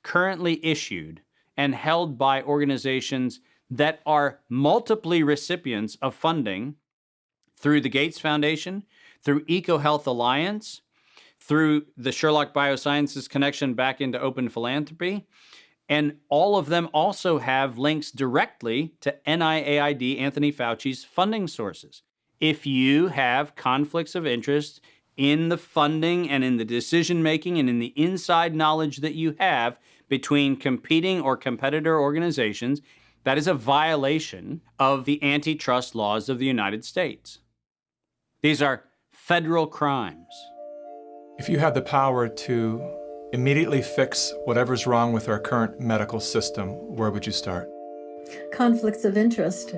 currently issued and held by organizations that are multiply recipients of funding through the Gates Foundation, through EcoHealth Alliance, through the Sherlock Biosciences connection back into open philanthropy, and all of them also have links directly to NIAID, Anthony Fauci's funding sources. If you have conflicts of interest in the funding and in the decision-making and in the inside knowledge that you have between competing or competitor organizations, that is a violation of the antitrust laws of the United States. These are federal crimes. If you had the power to immediately fix whatever's wrong with our current medical system, where would you start? Conflicts of interest.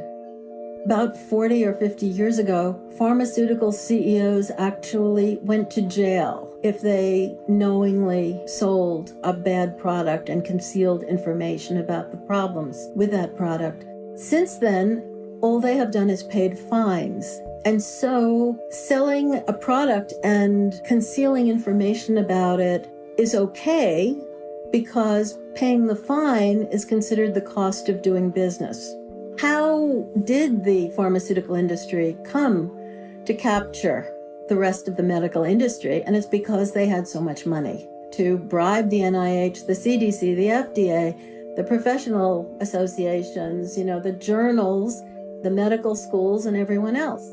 About 40 or 50 years ago, pharmaceutical CEOs actually went to jail if they knowingly sold a bad product and concealed information about the problems with that product. Since then, all they have done is paid fines. And so selling a product and concealing information about it is okay because paying the fine is considered the cost of doing business. How did the pharmaceutical industry come to capture the rest of the medical industry? And it's because they had so much money to bribe the NIH, the CDC, the FDA, the professional associations, the journals, the medical schools, and everyone else.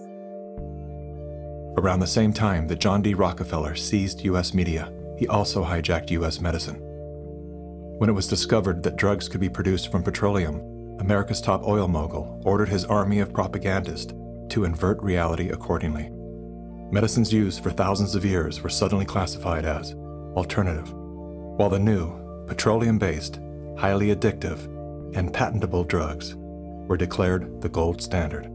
Around the same time that John D. Rockefeller seized U.S. media, he also hijacked U.S. medicine. When it was discovered that drugs could be produced from petroleum, America's top oil mogul ordered his army of propagandists to invert reality accordingly. Medicines used for thousands of years were suddenly classified as alternative, while the new, petroleum-based, highly addictive, and patentable drugs were declared the gold standard.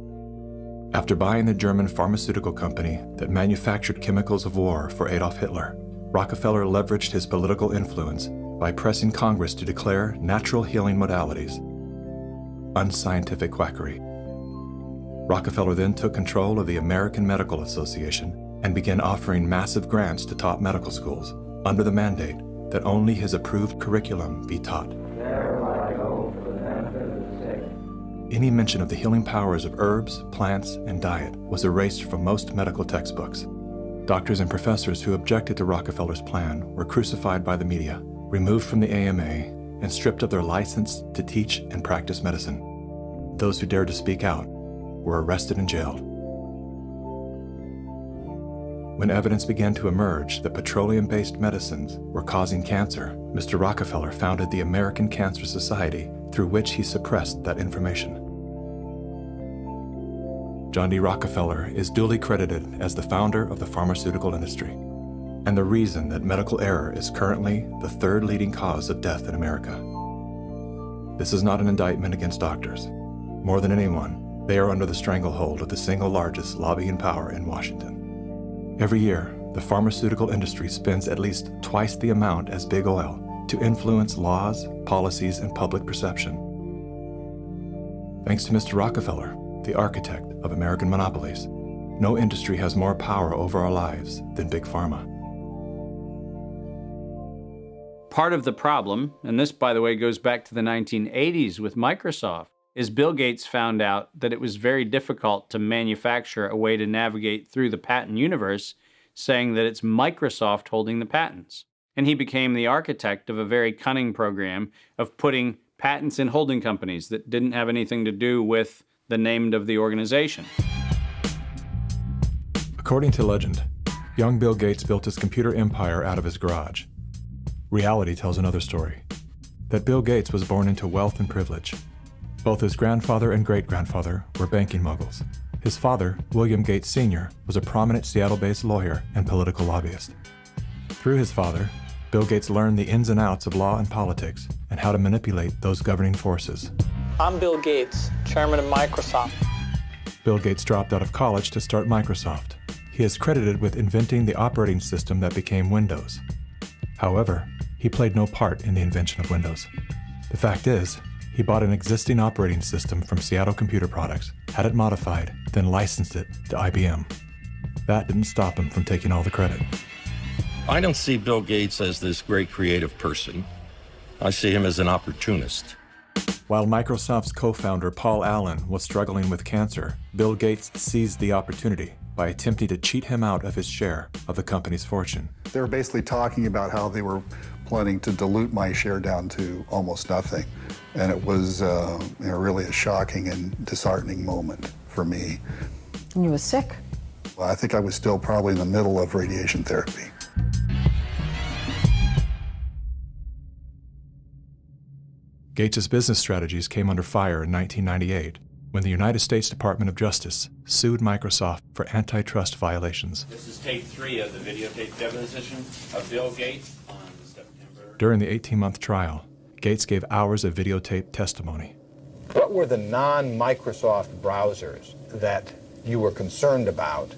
After buying the German pharmaceutical company that manufactured chemicals of war for Adolf Hitler, Rockefeller leveraged his political influence by pressing Congress to declare natural healing modalities unscientific quackery. Rockefeller then took control of the American Medical Association and began offering massive grants to top medical schools under the mandate that only his approved curriculum be taught. Any mention of the healing powers of herbs, plants, and diet was erased from most medical textbooks. Doctors and professors who objected to Rockefeller's plan were crucified by the media, removed from the AMA, and stripped of their license to teach and practice medicine. Those who dared to speak out were arrested and jailed. When evidence began to emerge that petroleum-based medicines were causing cancer, Mr. Rockefeller founded the American Cancer Society, through which he suppressed that information. John D. Rockefeller is duly credited as the founder of the pharmaceutical industry, and the reason that medical error is currently the third leading cause of death in America. This is not an indictment against doctors. More than anyone, they are under the stranglehold of the single largest lobbying power in Washington. Every year, the pharmaceutical industry spends at least twice the amount as big oil to influence laws, policies, and public perception. Thanks to Mr. Rockefeller, the architect of American monopolies, no industry has more power over our lives than Big Pharma. Part of the problem, and this, by the way, goes back to the 1980s with Microsoft, is Bill Gates found out that it was very difficult to manufacture a way to navigate through the patent universe, saying that it's Microsoft holding the patents. And he became the architect of a very cunning program of putting patents in holding companies that didn't have anything to do with the name of the organization. According to legend, young Bill Gates built his computer empire out of his garage. Reality tells another story, that Bill Gates was born into wealth and privilege. Both his grandfather and great-grandfather were banking moguls. His father, William Gates Sr., was a prominent Seattle-based lawyer and political lobbyist. Through his father, Bill Gates learned the ins and outs of law and politics and how to manipulate those governing forces. I'm Bill Gates, chairman of Microsoft. Bill Gates dropped out of college to start Microsoft. He is credited with inventing the operating system that became Windows. However, he played no part in the invention of Windows. The fact is, he bought an existing operating system from Seattle Computer Products, had it modified, then licensed it to IBM. That didn't stop him from taking all the credit. I don't see Bill Gates as this great creative person. I see him as an opportunist. While Microsoft's co-founder Paul Allen was struggling with cancer, Bill Gates seized the opportunity by attempting to cheat him out of his share of the company's fortune. They were basically talking about how they were planning to dilute my share down to almost nothing. And it was really a shocking and disheartening moment for me. And you were sick? Well, I think I was still probably in the middle of radiation therapy. Gates' business strategies came under fire in 1998 when the United States Department of Justice sued Microsoft for antitrust violations. This is tape 3 of the videotape deposition of Bill Gates on September. During the 18-month trial, Gates gave hours of videotape testimony. What were the non-Microsoft browsers that you were concerned about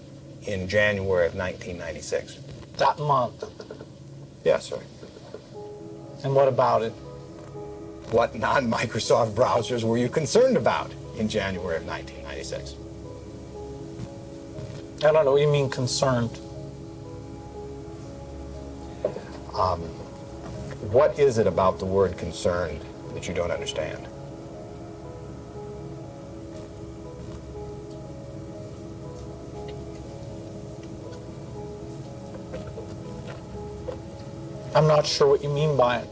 in January of 1996? That month. Yes, sir. And what about it? What non-Microsoft browsers were you concerned about in January of 1996? I don't know what you mean concerned. What is it about the word concerned that you don't understand? I'm not sure what you mean by it.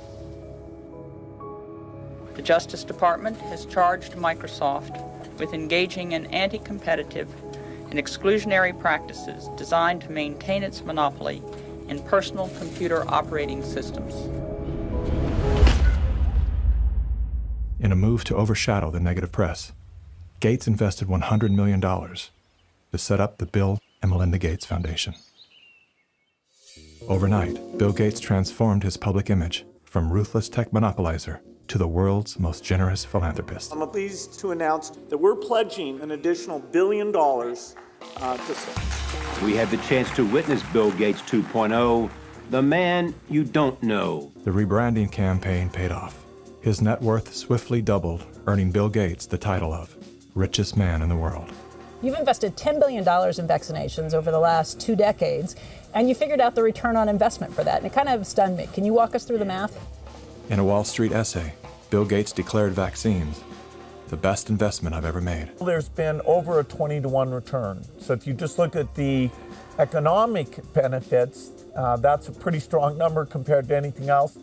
The Justice Department has charged Microsoft with engaging in anti-competitive and exclusionary practices designed to maintain its monopoly in personal computer operating systems. In a move to overshadow the negative press, Gates invested $100 million to set up the Bill and Melinda Gates Foundation. Overnight, Bill Gates transformed his public image from ruthless tech monopolizer to the world's most generous philanthropist. I'm pleased to announce that we're pledging an additional $1 billion to SARS. We had the chance to witness Bill Gates 2.0, the man you don't know. The rebranding campaign paid off. His net worth swiftly doubled, earning Bill Gates the title of richest man in the world. You've invested $10 billion in vaccinations over the last 2 decades, and you figured out the return on investment for that, and it kind of stunned me. Can you walk us through the math? In a Wall Street essay, Bill Gates declared vaccines the best investment I've ever made. There's been over a 20-to-1 return. So if you just look at the economic benefits, that's a pretty strong number compared to anything else.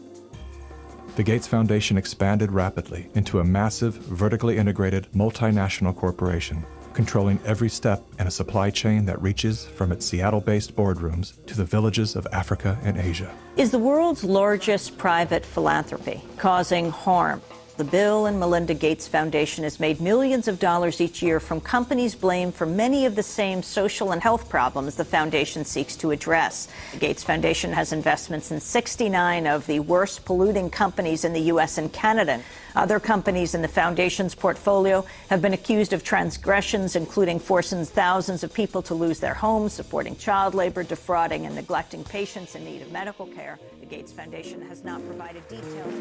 The Gates Foundation expanded rapidly into a massive, vertically integrated, multinational corporation, controlling every step in a supply chain that reaches from its Seattle-based boardrooms to the villages of Africa and Asia. Is the world's largest private philanthropy causing harm? The Bill and Melinda Gates Foundation has made millions of dollars each year from companies blamed for many of the same social and health problems the foundation seeks to address. The Gates Foundation has investments in 69 of the worst polluting companies in the U.S. and Canada. Other companies in the foundation's portfolio have been accused of transgressions, including forcing thousands of people to lose their homes, supporting child labor, defrauding and neglecting patients in need of medical care. The Gates Foundation has not provided details.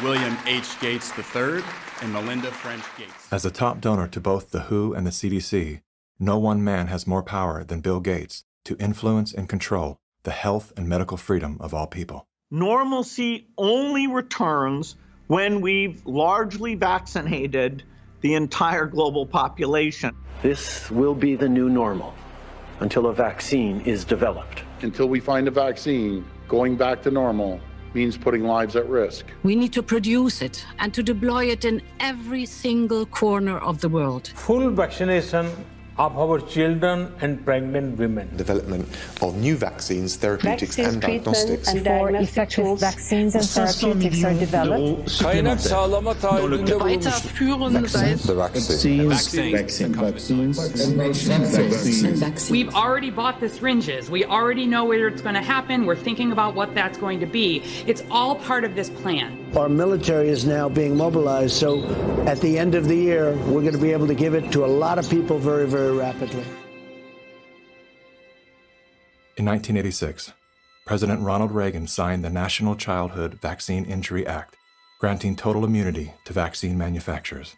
William H. Gates III and Melinda French Gates. As a top donor to both the WHO and the CDC, no one man has more power than Bill Gates to influence and control the health and medical freedom of all people. Normalcy only returns when we've largely vaccinated the entire global population. This will be the new normal until a vaccine is developed. Until we find a vaccine, going back to normal means putting lives at risk. We need to produce it and to deploy it in every single corner of the world. Full vaccination of our children and pregnant women. Development of new vaccines, therapeutics and diagnostics. Before effective vaccines and therapeutics are developed. We've already bought the syringes. We already know where it's going to happen. We're thinking about what that's going to be. It's all part of this plan. Our military is now being mobilized, so at the end of the year, we're going to be able to give it to a lot of people very, very rapidly. In 1986, President Ronald Reagan signed the National Childhood Vaccine Injury Act, granting total immunity to vaccine manufacturers.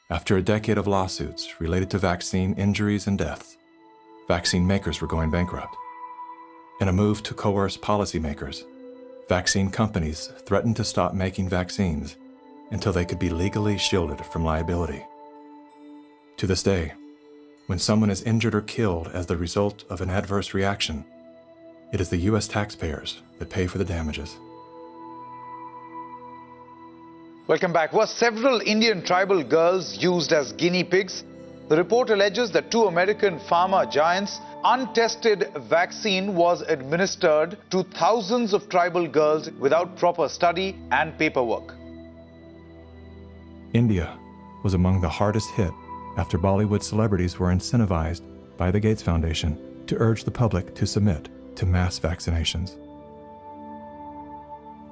After a decade of lawsuits related to vaccine injuries and deaths, vaccine makers were going bankrupt. In a move to coerce policymakers, vaccine companies threatened to stop making vaccines until they could be legally shielded from liability. To this day, when someone is injured or killed as the result of an adverse reaction, it is the U.S. taxpayers that pay for the damages. Welcome back. Were several Indian tribal girls used as guinea pigs? The report alleges that 2 American pharma giants' untested vaccine was administered to thousands of tribal girls without proper study and paperwork. India was among the hardest hit after Bollywood celebrities were incentivized by the Gates Foundation to urge the public to submit to mass vaccinations.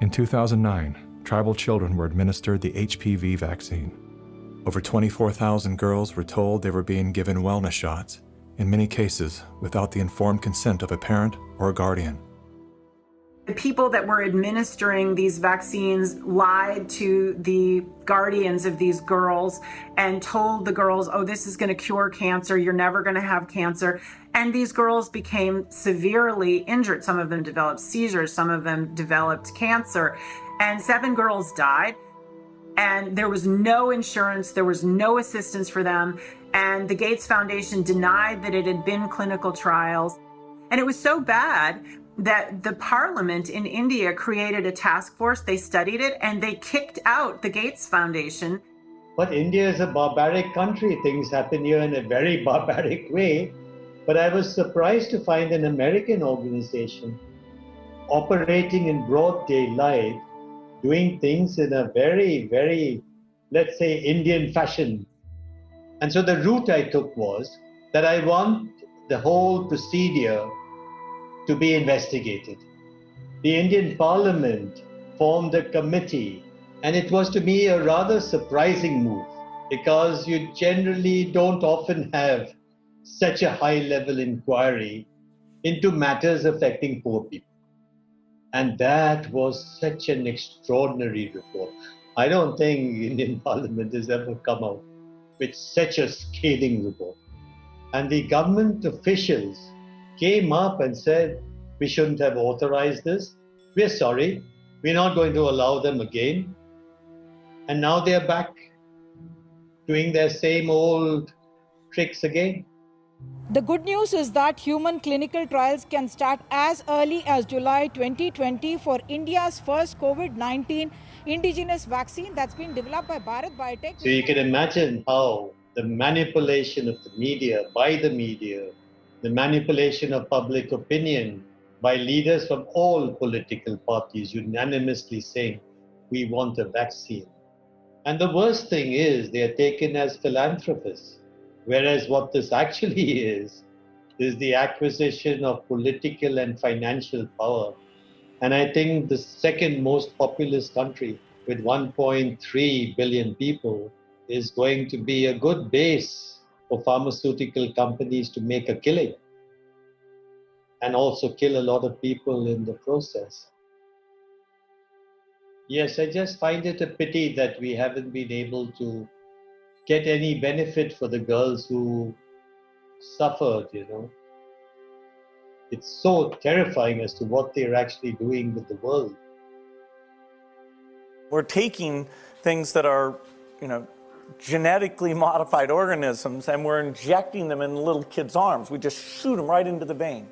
In 2009, tribal children were administered the HPV vaccine. Over 24,000 girls were told they were being given wellness shots, in many cases without the informed consent of a parent or a guardian. The people that were administering these vaccines lied to the guardians of these girls and told the girls, oh, this is going to cure cancer, you're never going to have cancer. And these girls became severely injured. Some of them developed seizures, some of them developed cancer, and 7 girls died. And there was no insurance, there was no assistance for them. And the Gates Foundation denied that it had been clinical trials. And it was so bad that the parliament in India created a task force. They studied it and they kicked out the Gates Foundation. But India is a barbaric country. Things happen here in a very barbaric way. But I was surprised to find an American organization operating in broad daylight, doing things in a very, very, let's say, Indian fashion. And so the route I took was that I want the whole procedure to be investigated. The Indian Parliament formed a committee, and it was to me a rather surprising move because you generally don't often have such a high-level inquiry into matters affecting poor people. And that was such an extraordinary report. I don't think Indian Parliament has ever come out with such a scathing report. And the government officials came up and said, we shouldn't have authorized this. We're sorry. We're not going to allow them again. And now they're back doing their same old tricks again. The good news is that human clinical trials can start as early as July 2020 for India's first COVID-19 indigenous vaccine that's been developed by Bharat Biotech. So you can imagine how the manipulation of the media, by the media, the manipulation of public opinion by leaders from all political parties unanimously saying, we want a vaccine. And the worst thing is they are taken as philanthropists, whereas what this actually is the acquisition of political and financial power. And I think the second most populous country with 1.3 billion people is going to be a good base for pharmaceutical companies to make a killing and also kill a lot of people in the process. Yes, I just find it a pity that we haven't been able to get any benefit for the girls who suffered, you know. It's so terrifying as to what they're actually doing with the world. We're taking things that are, genetically modified organisms, and we're injecting them in little kids' arms. We just shoot them right into the vein.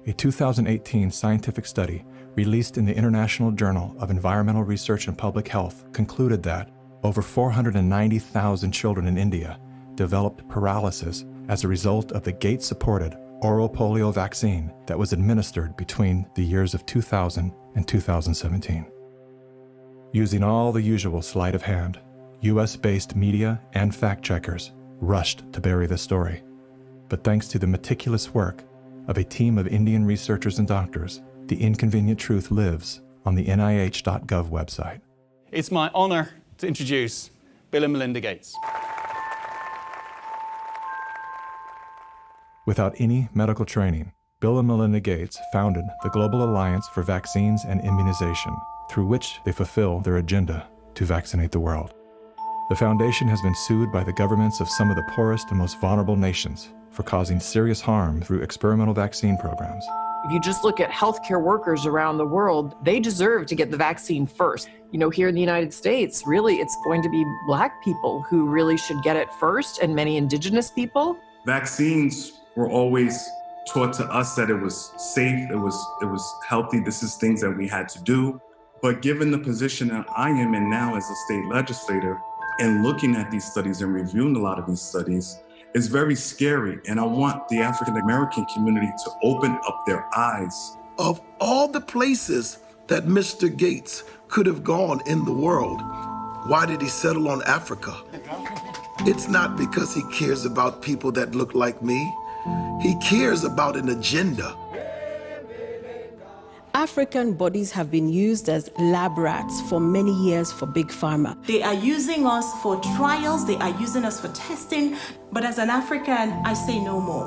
A 2018 scientific study released in the International Journal of Environmental Research and Public Health concluded that over 490,000 children in India developed paralysis as a result of the Gates-supported oral polio vaccine that was administered between the years of 2000 and 2017. Using all the usual sleight of hand, US-based media and fact-checkers rushed to bury the story. But thanks to the meticulous work of a team of Indian researchers and doctors, the inconvenient truth lives on the NIH.gov website. It's my honor to introduce Bill and Melinda Gates. Without any medical training, Bill and Melinda Gates founded the Global Alliance for Vaccines and Immunization, through which they fulfill their agenda to vaccinate the world. The foundation has been sued by the governments of some of the poorest and most vulnerable nations for causing serious harm through experimental vaccine programs. If you just look at healthcare workers around the world, they deserve to get the vaccine first. Here in the United States, really, it's going to be Black people who really should get it first, and many Indigenous people. Vaccines were always taught to us that it was safe, it was healthy, this is things that we had to do. But given the position that I am in now as a state legislator, and looking at these studies and reviewing a lot of these studies, is very scary. And I want the African American community to open up their eyes. Of all the places that Mr. Gates could have gone in the world, why did he settle on Africa? It's not because he cares about people that look like me. He cares about an agenda. African bodies have been used as lab rats for many years for Big Pharma. They are using us for trials, they are using us for testing, but as an African, I say no more.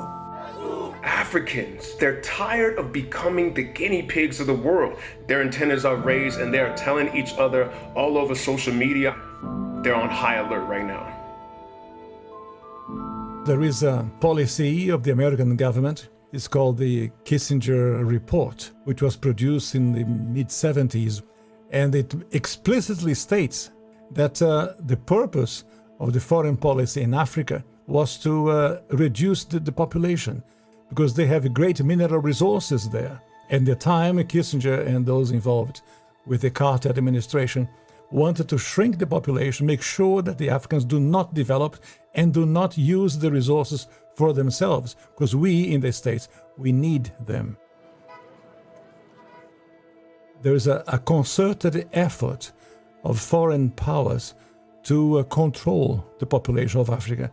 Africans, they're tired of becoming the guinea pigs of the world. Their antennas are raised and they're telling each other all over social media. They're on high alert right now. There is a policy of the American government. It's called the Kissinger Report, which was produced in the mid-70s. And it explicitly states that the purpose of the foreign policy in Africa was to reduce the population because they have great mineral resources there. At the time, Kissinger and those involved with the Carter administration wanted to shrink the population, make sure that the Africans do not develop and do not use the resources for themselves, because we in the States, we need them. There is a concerted effort of foreign powers to control the population of Africa.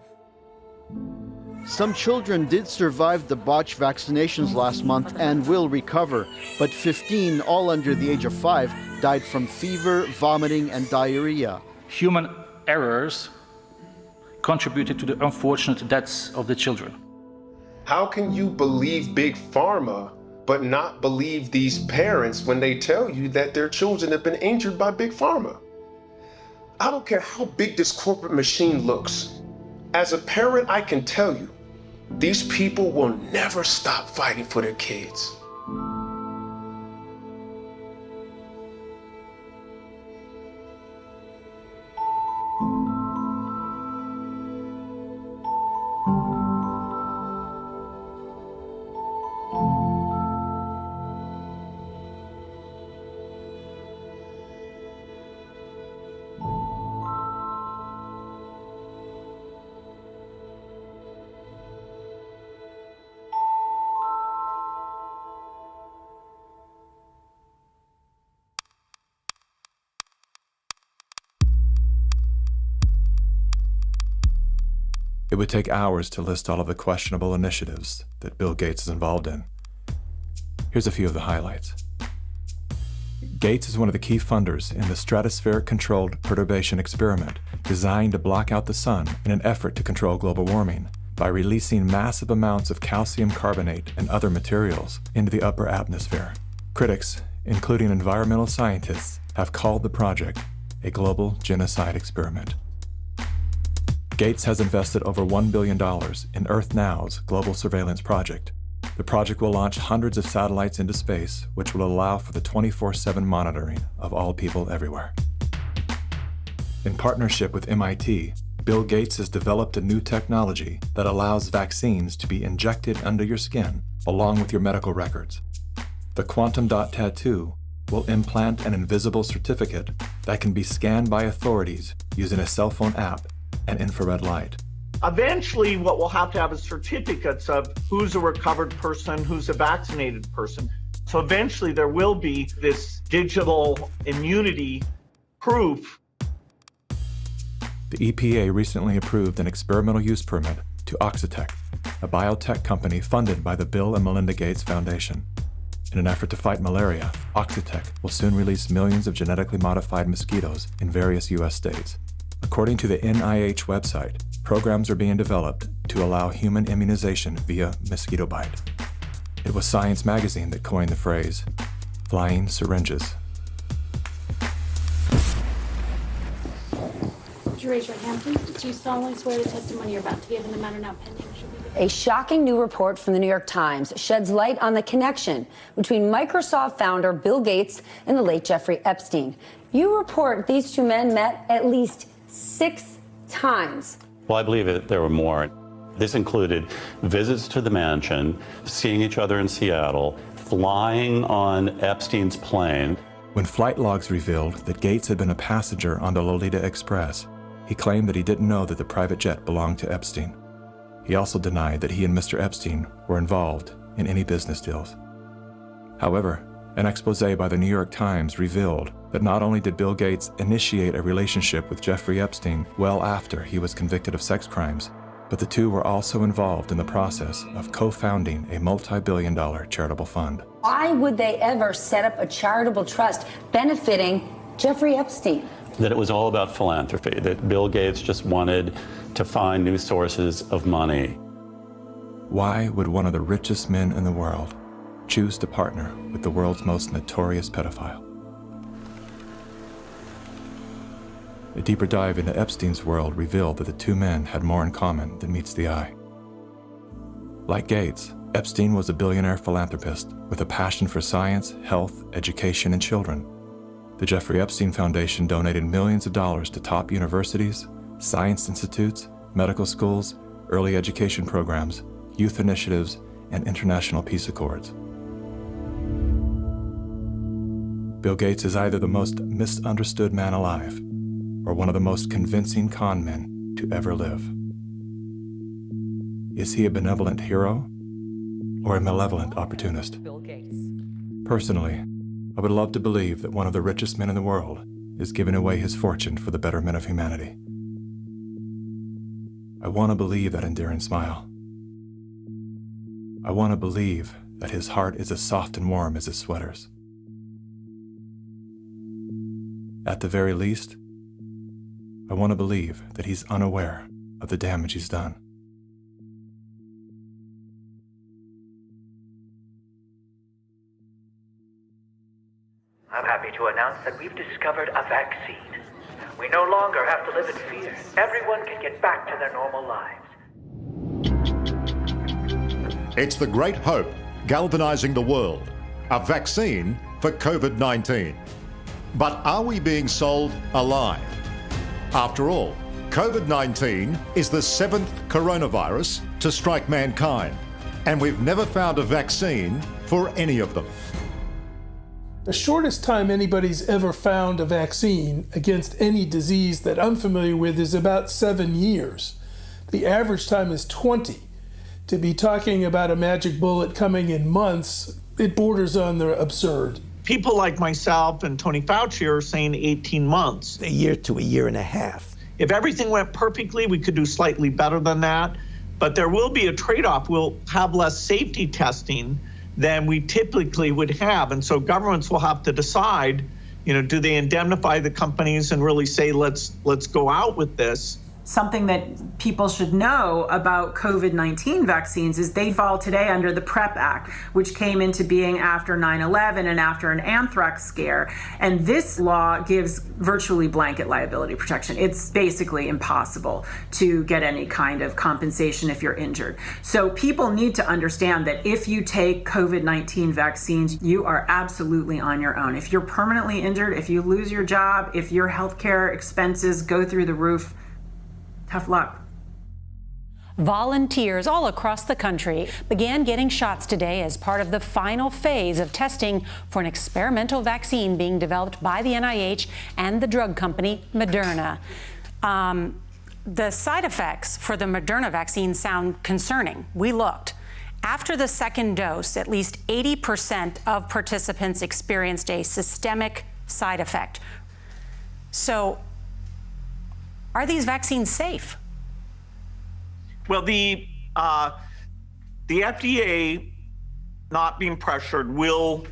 Some children did survive the botched vaccinations last month and will recover, but 15, all under the age of 5, died from fever, vomiting, and diarrhea. Human errors contributed to the unfortunate deaths of the children. How can you believe Big Pharma but not believe these parents when they tell you that their children have been injured by Big Pharma? I don't care how big this corporate machine looks. As a parent, I can tell you, these people will never stop fighting for their kids. It would take hours to list all of the questionable initiatives that Bill Gates is involved in. Here's a few of the highlights. Gates is one of the key funders in the stratospheric-controlled perturbation experiment designed to block out the sun in an effort to control global warming by releasing massive amounts of calcium carbonate and other materials into the upper atmosphere. Critics, including environmental scientists, have called the project a global genocide experiment. Gates has invested over $1 billion in Earth Now's global surveillance project. The project will launch hundreds of satellites into space, which will allow for the 24/7 monitoring of all people everywhere. In partnership with MIT, Bill Gates has developed a new technology that allows vaccines to be injected under your skin along with your medical records. The quantum dot tattoo will implant an invisible certificate that can be scanned by authorities using a cell phone app and infrared light. Eventually, what we'll have is certificates of who's a recovered person, who's a vaccinated person. So eventually there will be this digital immunity proof. The EPA recently approved an experimental use permit to Oxitec, a biotech company funded by the Bill and Melinda Gates Foundation. In an effort to fight malaria, Oxitec will soon release millions of genetically modified mosquitoes in various U.S. states. According to the NIH website, programs are being developed to allow human immunization via mosquito bite. It was Science magazine that coined the phrase, flying syringes. Would you raise your hand, please? Do you solemnly swear the testimony you're about to give in the matter now pending? A shocking new report from the New York Times sheds light on the connection between Microsoft founder Bill Gates and the late Jeffrey Epstein. You report these two men met at least 6 times. Well, I believe there were more. This included visits to the mansion, seeing each other in Seattle, flying on Epstein's plane. When flight logs revealed that Gates had been a passenger on the Lolita Express, he claimed that he didn't know that the private jet belonged to Epstein. He also denied that he and Mr. Epstein were involved in any business deals. However, an expose by the New York Times revealed that not only did Bill Gates initiate a relationship with Jeffrey Epstein well after he was convicted of sex crimes, but the two were also involved in the process of co-founding a multi-billion-dollar charitable fund. Why would they ever set up a charitable trust benefiting Jeffrey Epstein? That it was all about philanthropy, that Bill Gates just wanted to find new sources of money. Why would one of the richest men in the world choose to partner with the world's most notorious pedophile? A deeper dive into Epstein's world revealed that the two men had more in common than meets the eye. Like Gates, Epstein was a billionaire philanthropist with a passion for science, health, education, and children. The Jeffrey Epstein Foundation donated millions of dollars to top universities, science institutes, medical schools, early education programs, youth initiatives, and international peace accords. Bill Gates is either the most misunderstood man alive or one of the most convincing con men to ever live. Is he a benevolent hero or a malevolent opportunist? Bill Gates. Personally, I would love to believe that one of the richest men in the world is giving away his fortune for the betterment of humanity. I want to believe that endearing smile. I want to believe that his heart is as soft and warm as his sweaters. At the very least, I want to believe that he's unaware of the damage he's done. I'm happy to announce that we've discovered a vaccine. We no longer have to live in fear. Everyone can get back to their normal lives. It's the great hope galvanizing the world. A vaccine for COVID-19. But are we being sold a lie? After all, COVID-19 is the 7th coronavirus to strike mankind, and we've never found a vaccine for any of them. The shortest time anybody's ever found a vaccine against any disease that I'm familiar with is about 7 years. The average time is 20. To be talking about a magic bullet coming in months, it borders on the absurd. People like myself and Tony Fauci are saying 18 months. A year to a year and a half. If everything went perfectly, we could do slightly better than that. But there will be a trade-off. We'll have less safety testing than we typically would have. And so governments will have to decide, do they indemnify the companies and really say, let's go out with this? Something that people should know about COVID-19 vaccines is they fall today under the PrEP Act, which came into being after 9/11 and after an anthrax scare. And this law gives virtually blanket liability protection. It's basically impossible to get any kind of compensation if you're injured. So people need to understand that if you take COVID-19 vaccines, you are absolutely on your own. If you're permanently injured, if you lose your job, if your healthcare expenses go through the roof, tough luck. Volunteers all across the country began getting shots today as part of the final phase of testing for an experimental vaccine being developed by the NIH and the drug company Moderna. The side effects for the Moderna vaccine sound concerning. We looked. After the second dose, at least 80% of participants experienced a systemic side effect. So, are these vaccines safe? Well, the FDA, not being pressured, will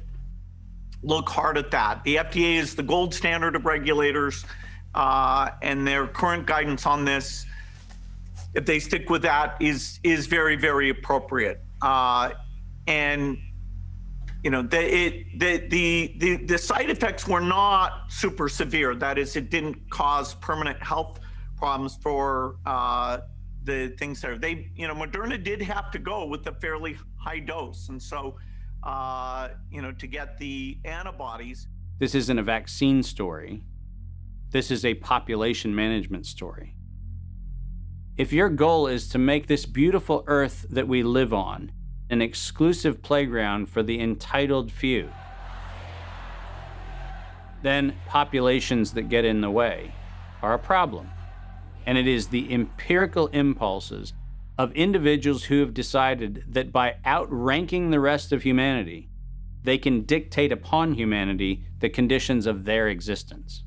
look hard at that. The FDA is the gold standard of regulators, and their current guidance on this, if they stick with that, is very, very appropriate. And the side effects were not super severe. That is, it didn't cause permanent health problems for the things there. Moderna did have to go with a fairly high dose, and so to get the antibodies. This isn't a vaccine story. This is a population management story. If your goal is to make this beautiful earth that we live on an exclusive playground for the entitled few, then populations that get in the way are a problem. And it is the empirical impulses of individuals who have decided that by outranking the rest of humanity, they can dictate upon humanity the conditions of their existence.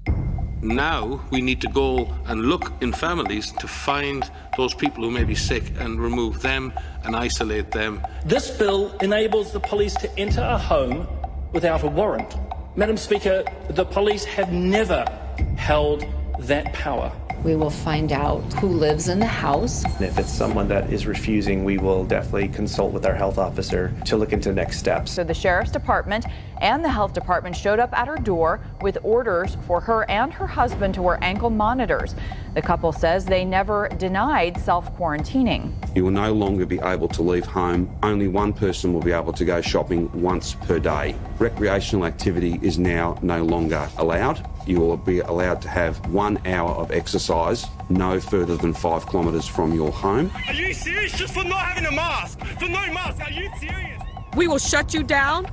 Now we need to go and look in families to find those people who may be sick and remove them and isolate them. This bill enables the police to enter a home without a warrant. Madam Speaker, the police have never held that power. We will find out who lives in the house. If it's someone that is refusing, we will definitely consult with our health officer to look into next steps. So the Sheriff's Department and the Health Department showed up at her door with orders for her and her husband to wear ankle monitors. The couple says they never denied self-quarantining. You will no longer be able to leave home. Only one person will be able to go shopping once per day. Recreational activity is now no longer allowed. You will be allowed to have 1 hour of exercise no further than 5 kilometres from your home. Are you serious? Just for not having a mask? For no mask? Are you serious? We will shut you down.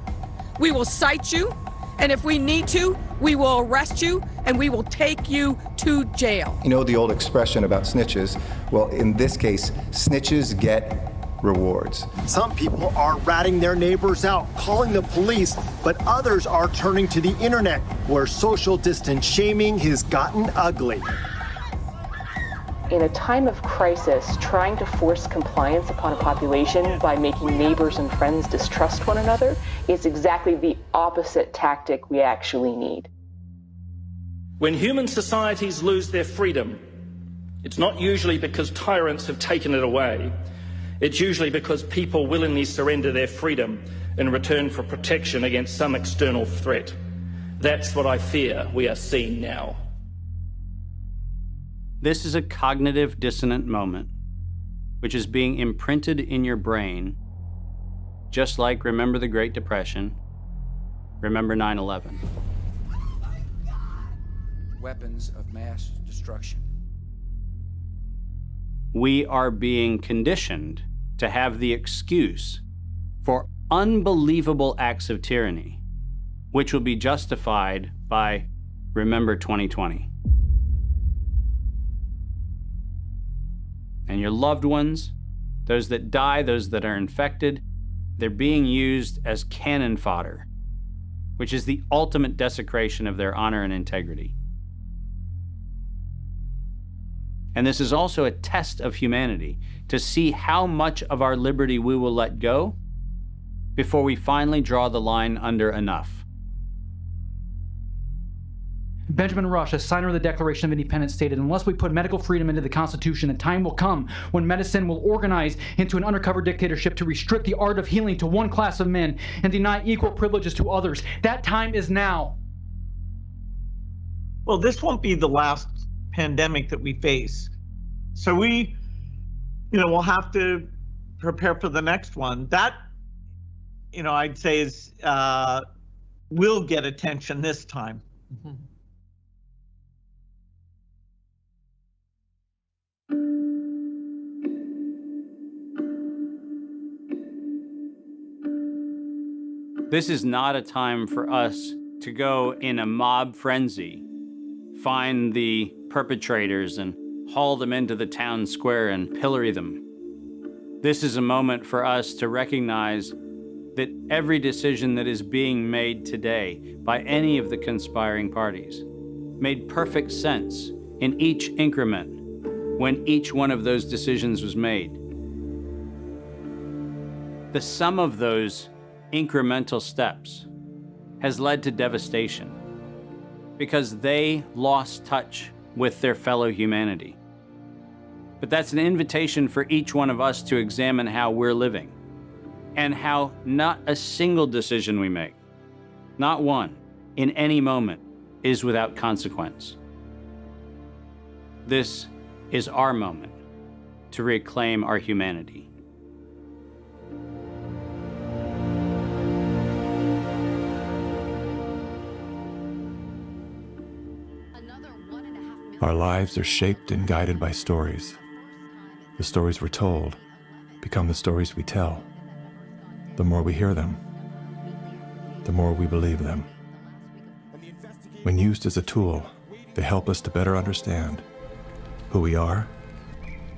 We will cite you. And if we need to, we will arrest you and we will take you to jail. You know the old expression about snitches? Well, in this case, snitches get rewards. Some people are ratting their neighbors out, calling the police, but others are turning to the internet, where social distance shaming has gotten ugly. In a time of crisis, trying to force compliance upon a population by making neighbors and friends distrust one another is exactly the opposite tactic we actually need. When human societies lose their freedom, it's not usually because tyrants have taken it away. It's usually because people willingly surrender their freedom in return for protection against some external threat. That's what I fear we are seeing now. This is a cognitive dissonant moment, which is being imprinted in your brain, just like remember the Great Depression, remember 9/11. Weapons of mass destruction. We are being conditioned to have the excuse for unbelievable acts of tyranny, which will be justified by remember 2020. And your loved ones, those that die, those that are infected, they're being used as cannon fodder, which is the ultimate desecration of their honor and integrity. And this is also a test of humanity to see how much of our liberty we will let go before we finally draw the line under enough. Benjamin Rush, a signer of the Declaration of Independence, stated, unless we put medical freedom into the Constitution, a time will come when medicine will organize into an undercover dictatorship to restrict the art of healing to one class of men and deny equal privileges to others. That time is now. Well, this won't be the last pandemic that we face. So we, we'll have to prepare for the next one. That, I'd say is, will get attention this time. Mm-hmm. This is not a time for us to go in a mob frenzy, find the perpetrators and haul them into the town square and pillory them. This is a moment for us to recognize that every decision that is being made today by any of the conspiring parties made perfect sense in each increment when each one of those decisions was made. The sum of those incremental steps has led to devastation because they lost touch with their fellow humanity. But that's an invitation for each one of us to examine how we're living and how not a single decision we make, not one, in any moment, is without consequence. This is our moment to reclaim our humanity. Our lives are shaped and guided by stories. The stories we're told become the stories we tell. The more we hear them, the more we believe them. When used as a tool, they help us to better understand who we are,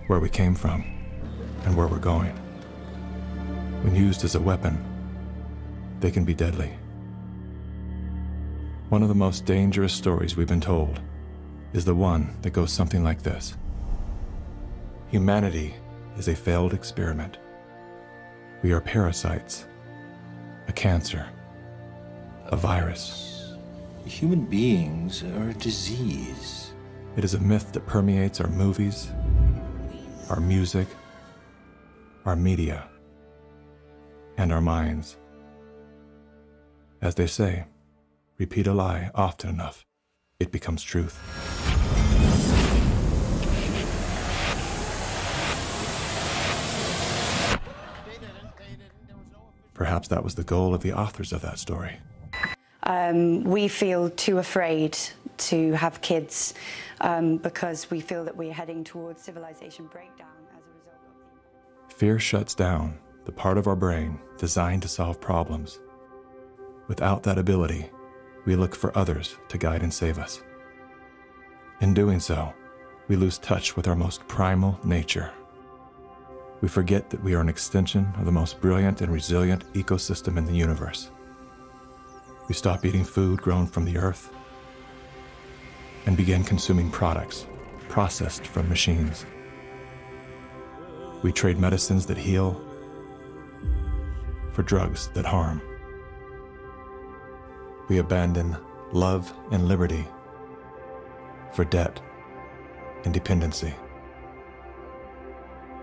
where we came from, and where we're going. When used as a weapon, they can be deadly. One of the most dangerous stories we've been told is the one that goes something like this. Humanity is a failed experiment. We are parasites, a cancer, a virus. Human beings are a disease. It is a myth that permeates our movies, our music, our media, and our minds. As they say, repeat a lie often enough, it becomes truth. Perhaps that was the goal of the authors of that story. We feel too afraid to have kids because we feel that we're heading towards civilization breakdown as a result of Fear shuts down the part of our brain designed to solve problems. Without that ability, we look for others to guide and save us. In doing so, we lose touch with our most primal nature. We forget that we are an extension of the most brilliant and resilient ecosystem in the universe. We stop eating food grown from the earth and begin consuming products processed from machines. We trade medicines that heal for drugs that harm. We abandon love and liberty for debt and dependency.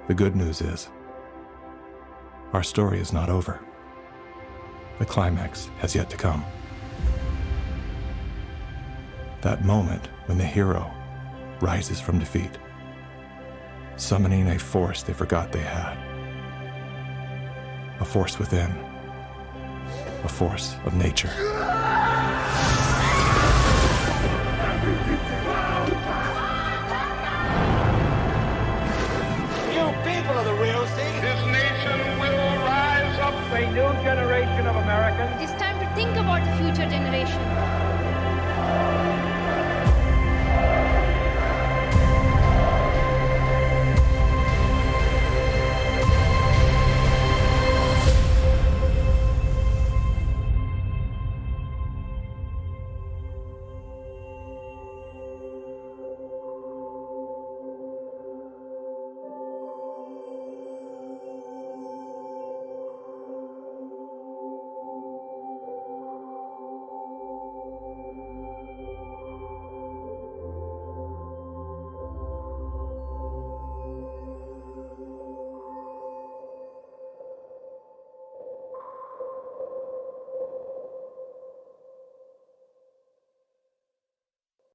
The good news is, our story is not over. The climax has yet to come. That moment when the hero rises from defeat, summoning a force they forgot they had. A force within, a force of nature.